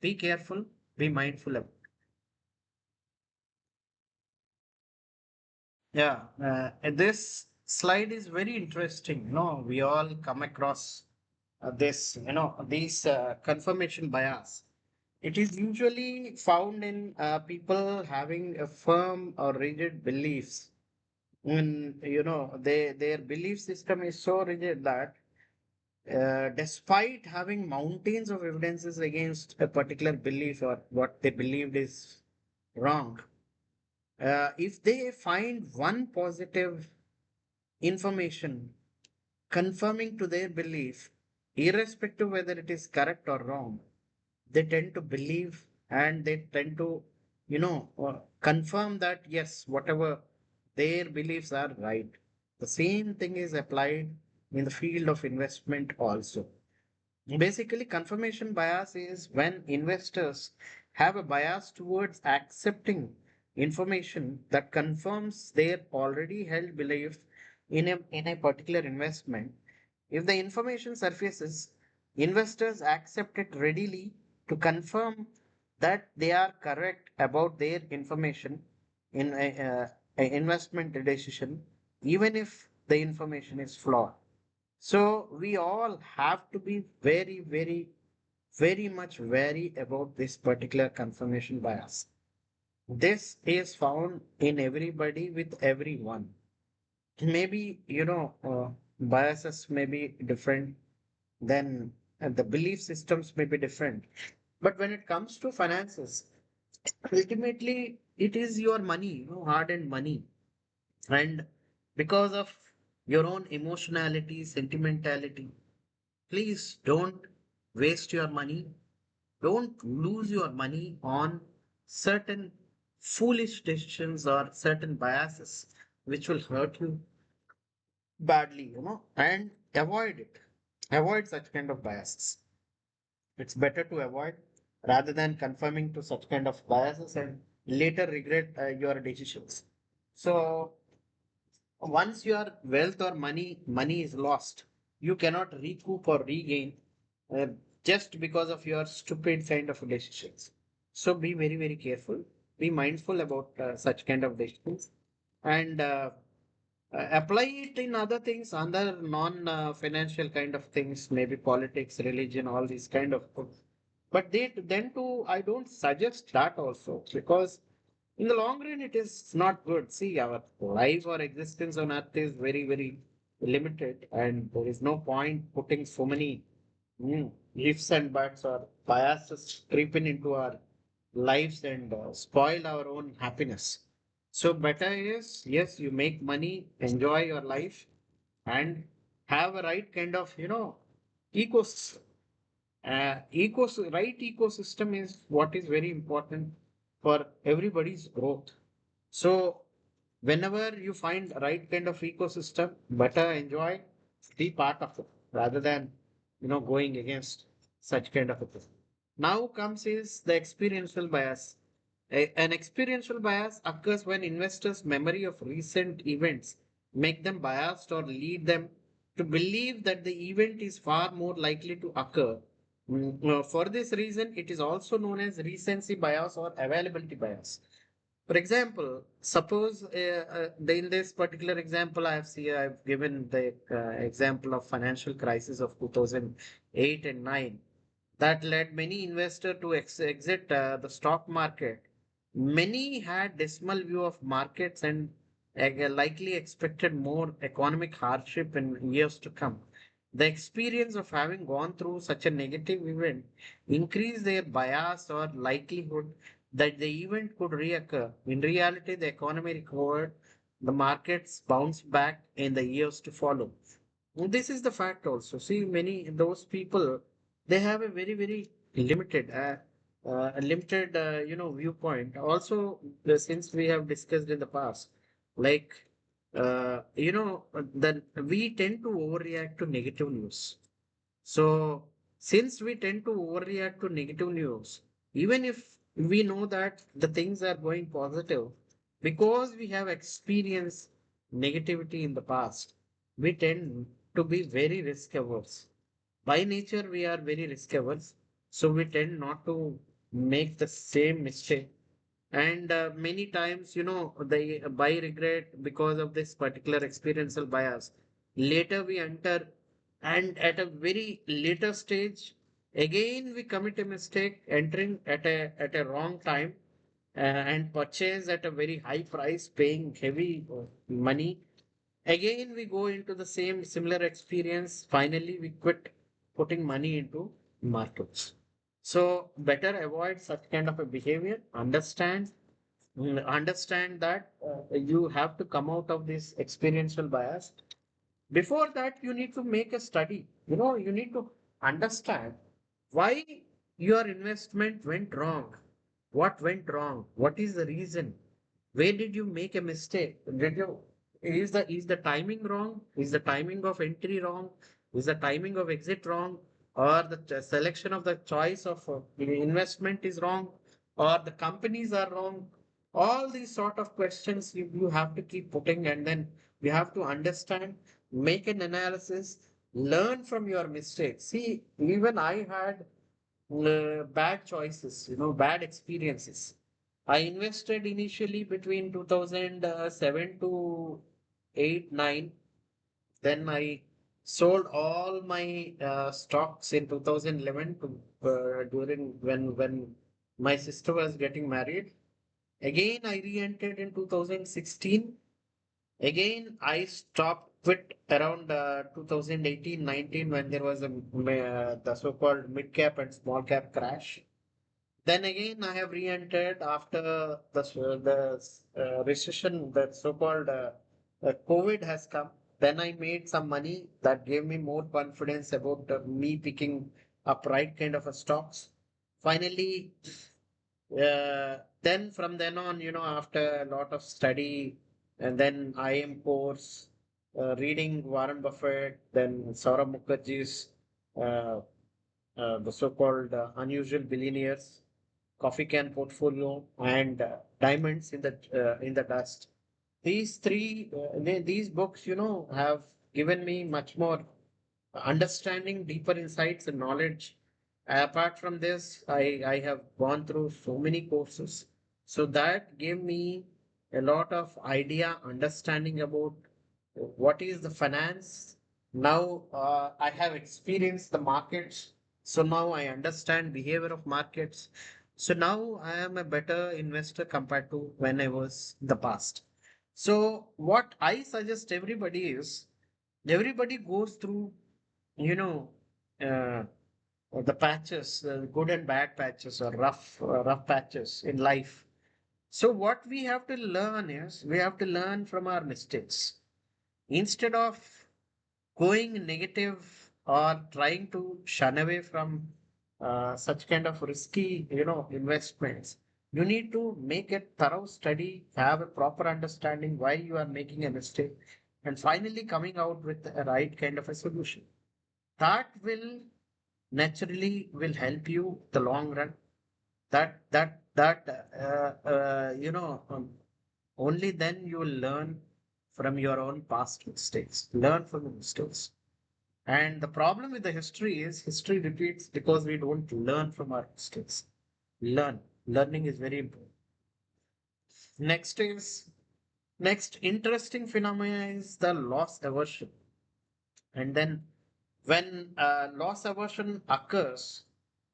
Be careful. Be mindful of. Yeah, and this slide is very interesting. We all come across this. These confirmation bias. It is usually found in people having a firm or rigid beliefs. And their belief system is so rigid that despite having mountains of evidences against a particular belief or what they believed is wrong, if they find one positive information confirming to their belief, irrespective whether it is correct or wrong, they tend to believe and they tend to, confirm that yes, whatever their beliefs are right. The same thing is applied in the field of investment also. Basically, confirmation bias is when investors have a bias towards accepting information that confirms their already held belief in a particular investment. If the information surfaces, investors accept it readily to confirm that they are correct about their information in a investment decision, even if the information is flawed. So we all have to be very, very, very much wary about this particular confirmation bias. This is found in everybody with everyone. Maybe, biases may be different, then the belief systems may be different. But when it comes to finances, ultimately it is your money, hard-earned money. And because of your own emotionality, sentimentality, please don't waste your money. Don't lose your money on certain foolish decisions or certain biases which will hurt you badly, and avoid it. Avoid such kind of biases. It's better to avoid rather than conforming to such kind of biases and later regret your decisions. So once your wealth or money is lost, you cannot recoup or regain uh, just because of your stupid kind of decisions. So be very, very careful. Be mindful about such kind of decisions, and apply it in other things, other non-financial kind of things, maybe politics, religion, all these kind of things. But then too, I don't suggest that also, because in the long run, it is not good. See, our life or existence on earth is very, very limited, and there is no point putting so many ifs and buts or biases creeping into our lives and spoil our own happiness. So better is, yes, you make money, enjoy your life, and have a right kind of, ecosystem. Right ecosystem is what is very important for everybody's growth. So whenever you find right kind of ecosystem, better enjoy, be part of it rather than going against such kind of a thing. Now comes is the experiential bias. An experiential bias occurs when investors' memory of recent events make them biased or lead them to believe that the event is far more likely to occur. For this reason, it is also known as recency bias or availability bias. For example, suppose in this particular example, I've given the example of financial crisis of 2008 and 9 that led many investors to exit the stock market. Many had dismal view of markets and likely expected more economic hardship in years to come. The experience of having gone through such a negative event increase their bias or likelihood that the event could reoccur. In reality, the economy recovered, the markets bounced back in the years to follow. This is the fact also. See, many those people, they have a very limited viewpoint. Also, since we have discussed in the past, like that we tend to overreact to negative news. So, since we tend to overreact to negative news, even if we know that the things are going positive, because we have experienced negativity in the past, we tend to be very risk averse. By nature, we are very risk averse, so we tend not to make the same mistake. And many times, they by regret because of this particular experiential bias. Later, we enter, and at a very later stage, again we commit a mistake, entering at a wrong time and purchase at a very high price, paying heavy money. Again, we go into the same similar experience. Finally, we quit putting money into markets. So better avoid such kind of a behavior. Understand that you have to come out of this experiential bias. Before that, you need to make a study. You need to understand why your investment went wrong. What went wrong? What is the reason? Where did you make a mistake? Is the timing wrong? Is the timing of entry wrong? Is the timing of exit wrong? Or the selection of the choice of investment is wrong? Or the companies are wrong? All these sort of questions you have to keep putting, and then you have to understand, make an analysis, learn from your mistakes. See, even I had bad choices, bad experiences. I invested initially between 2007 to 8, 9. Then I sold all my stocks in 2011 to during when my sister was getting married. Again, I re-entered in 2016. Again, I stopped quit around 2018-19 when there was the so-called mid-cap and small-cap crash. Then again, I have re-entered after the recession, the so-called COVID has come. Then I made some money that gave me more confidence about me picking up right kind of a stocks. Finally, then from then on, after a lot of study and then IM course, reading Warren Buffett, then Saurabh Mukherjee's uh, the so-called unusual billionaires, coffee can portfolio, and diamonds in the dust. These three, these books, have given me much more understanding, deeper insights and knowledge. Apart from this, I have gone through so many courses. So that gave me a lot of idea, understanding about what is the finance. Now I have experienced the markets. So now I understand behavior of markets. So now I am a better investor compared to when I was in the past. So what I suggest everybody is everybody goes through you know, uh, the patches, good and bad patches or rough patches in life. So what we have to learn is we have to learn from our mistakes. Instead of going negative or trying to shun away from such kind of risky, investments, you need to make a thorough study, have a proper understanding why you are making a mistake, and finally coming out with a right kind of a solution. That will help you the long run. That only then you will learn from your own past mistakes, learn from the mistakes. And the problem with the history is history repeats because we don't learn from our mistakes. Learning is very important. Next interesting phenomena is the loss aversion. And then when loss aversion occurs,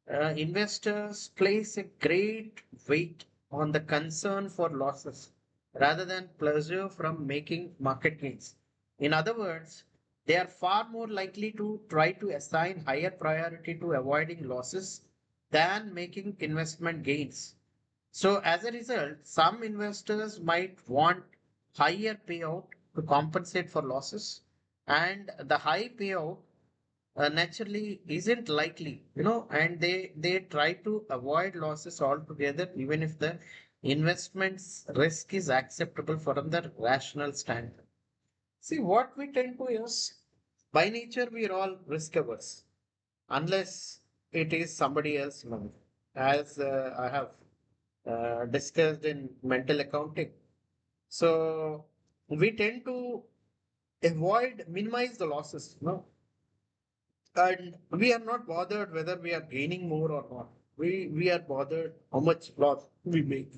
investors place a great weight on the concern for losses rather than pleasure from making market gains. In other words, they are far more likely to try to assign higher priority to avoiding losses than making investment gains. So as a result, some investors might want higher payout to compensate for losses, and the high payout naturally isn't likely, and they try to avoid losses altogether, even if the investment's risk is acceptable from the rational standpoint. See, what we tend to is, by nature, we are all risk averse, unless it is somebody else's money, as I have discussed in mental accounting. So we tend to minimize the losses, and we are not bothered whether we are gaining more or not. We are bothered how much loss we make,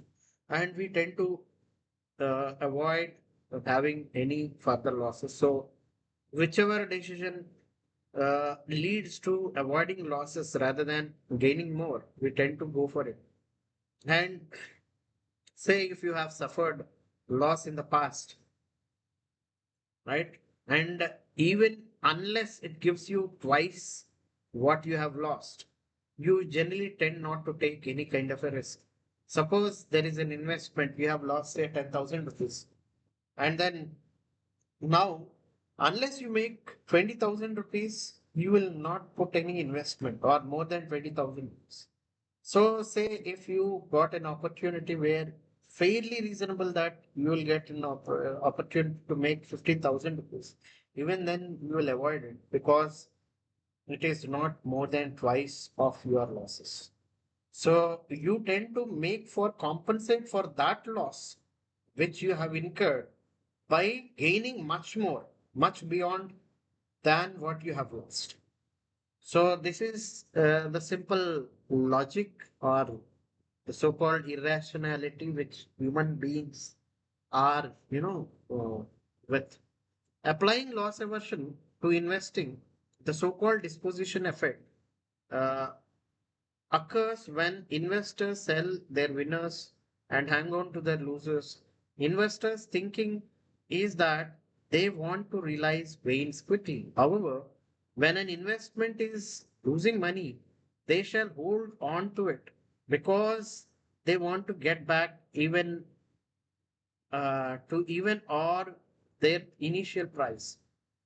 and we tend to avoid having any further losses. So whichever decision leads to avoiding losses rather than gaining more, we tend to go for it. And say if you have suffered loss in the past, right? And even unless it gives you twice what you have lost, you generally tend not to take any kind of a risk. Suppose there is an investment, you have lost say 10,000 rupees, and then now, unless you make 20,000 rupees, you will not put any investment or more than 20,000 rupees. So say if you got an opportunity where fairly reasonable that you will get an opportunity to make 15,000 rupees, even then you will avoid it because it is not more than twice of your losses. So you tend to make for compensate for that loss which you have incurred by gaining much more, much beyond than what you have lost. So this is the simple logic or the so-called irrationality which human beings are, with applying loss aversion to investing. The so-called disposition effect uh, occurs when investors sell their winners and hang on to their losers. Investors thinking is that they want to realize gains quickly. However, when an investment is losing money, they shall hold on to it because they want to get back even to even or their initial price.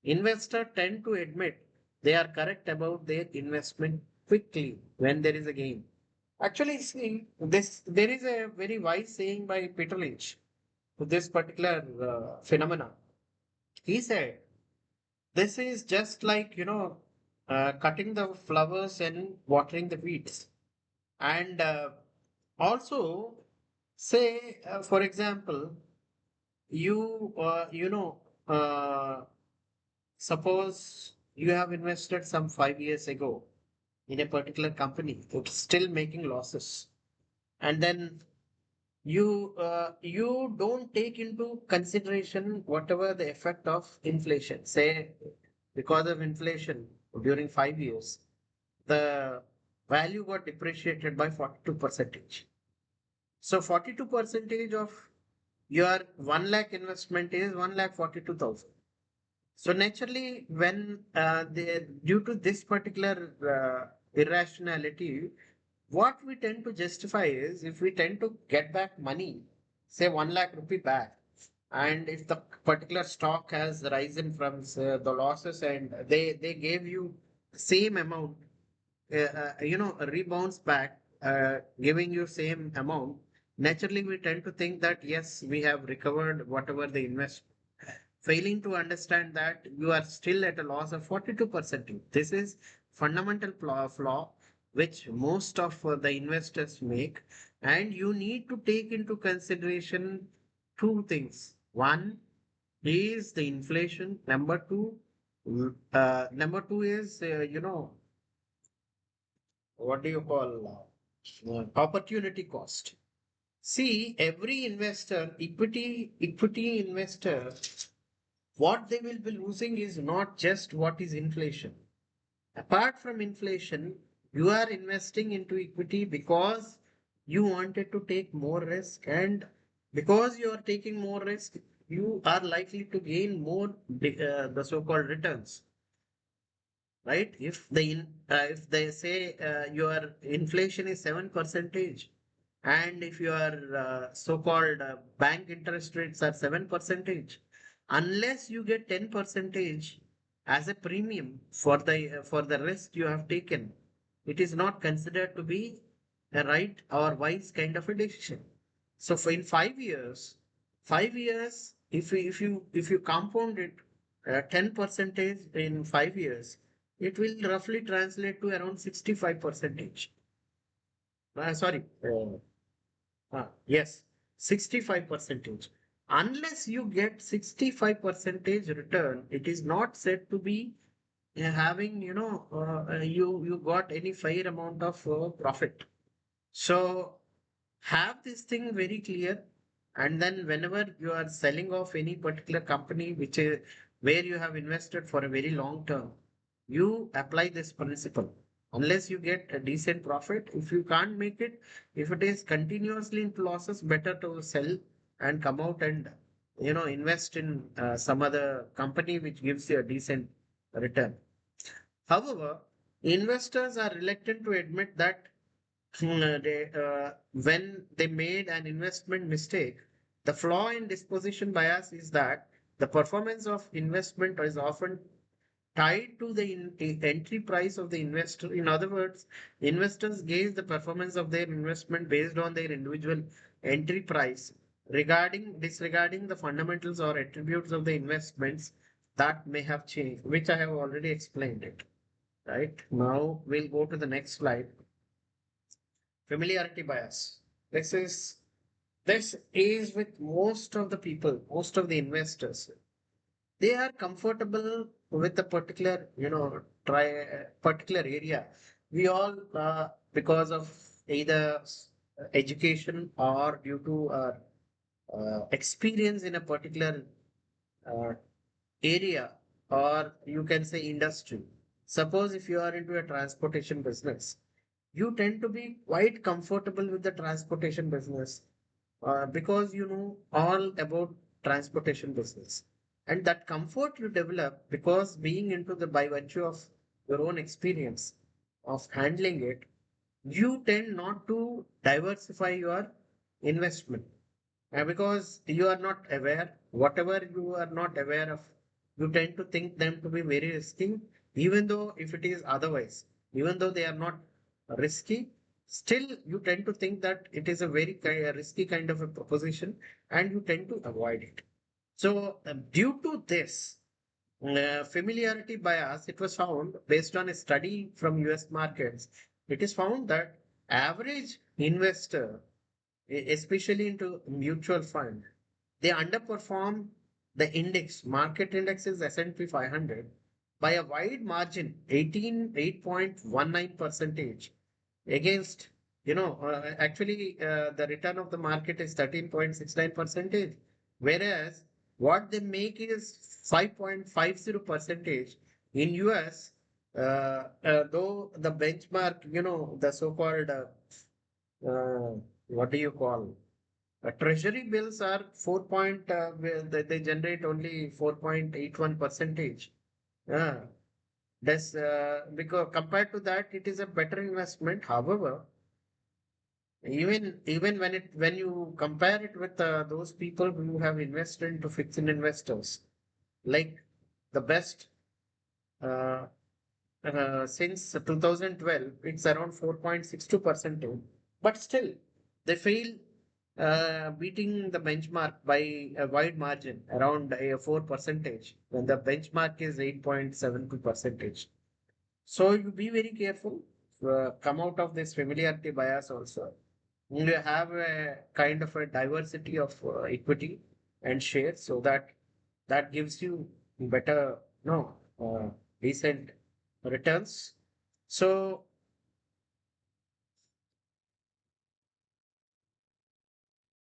Investors tend to admit they are correct about their investment quickly when there is a gain. Actually, see, there is a very wise saying by Peter Lynch to this particular phenomena. He said, "This is just like cutting the flowers and watering the weeds." And also, say, for example, you suppose you have invested some 5 years ago in a particular company, it's still making losses, and then you don't take into consideration whatever the effect of inflation. Say because of inflation during 5 years, the value got depreciated by 42 percentage. So 42 percentage of your 1 lakh investment is 1 lakh 42,000. So naturally, when due to this particular irrationality, what we tend to justify is if we tend to get back money, say 1 lakh rupee back, and if the particular stock has risen from the losses and they gave you same amount, rebounds back, giving you same amount, naturally we tend to think that yes, we have recovered whatever the invest, failing to understand that you are still at a loss of 42%. This is fundamental flaw which most of the investors make, and you need to take into consideration two things. One is the inflation. Number two is what do you call opportunity cost. See, every investor, equity investor, what they will be losing is not just what is inflation. Apart from inflation, you are investing into equity because you wanted to take more risk, and because you are taking more risk, you are likely to gain more the so-called returns, right? If they say your inflation is 7%, and if your so-called bank interest rates are 7%, unless you get 10% as a premium for the risk you have taken, it is not considered to be a right or wise kind of a decision. So for in 5 years, 5 years, if you compound it 10% in 5 years, it will roughly translate to around 65%. Sorry, yes, 65%. Unless you get 65% return, it is not said to be having, you got any fair amount of profit. So have this thing very clear. And then whenever you are selling off any particular company, which is where you have invested for a very long term, you apply this principle. Unless you get a decent profit, if you can't make it, if it is continuously in losses, better to sell and come out and invest in some other company which gives you a decent return. However, investors are reluctant to admit that when they made an investment mistake, the flaw in disposition bias is that the performance of investment is often tied to the entry price of the investor. In other words, investors gauge the performance of their investment based on their individual entry price, disregarding the fundamentals or attributes of the investments that may have changed, which I have already explained it. Right now, we'll go to the next slide. Familiarity bias. This is this is with most of the people, most of the investors. They are comfortable with a particular, particular area. We all, because of either education or due to experience in a particular uh, area, or you can say industry. Suppose if you are into a transportation business, you tend to be quite comfortable with the transportation business because you know all about transportation business, and that comfort you develop because being into the by virtue of your own experience of handling it, you tend not to diversify your investment because you are not aware. Whatever you are not aware of, you tend to think them to be very risky, even though if it is otherwise, even though they are not risky, still you tend to think that it is a very risky kind of a proposition, and you tend to avoid it. So due to this familiarity bias, it was found based on a study from US markets. It is found that average investor, especially into mutual fund, they underperform the index. Market index is S&P 500 by a wide margin, 8.19 percentage against, actually the return of the market is 13.69 percentage, whereas what they make is 5.50 percentage in US. Though the benchmark, the so-called what do you call treasury bills are 4 point, they generate only 4.81 percentage. uh, that's because compared to that, it is a better investment. However, even when you compare it with those people who have invested into fixed investors, like the best uh, since 2012, it's around 4.62%, but still they fail beating the benchmark by a wide margin, around a 4 percentage, when the benchmark is 8.72 percentage. So you be very careful. Come out of this familiarity bias also. You have a kind of a diversity of equity and shares, so that that gives you better, no, decent returns. So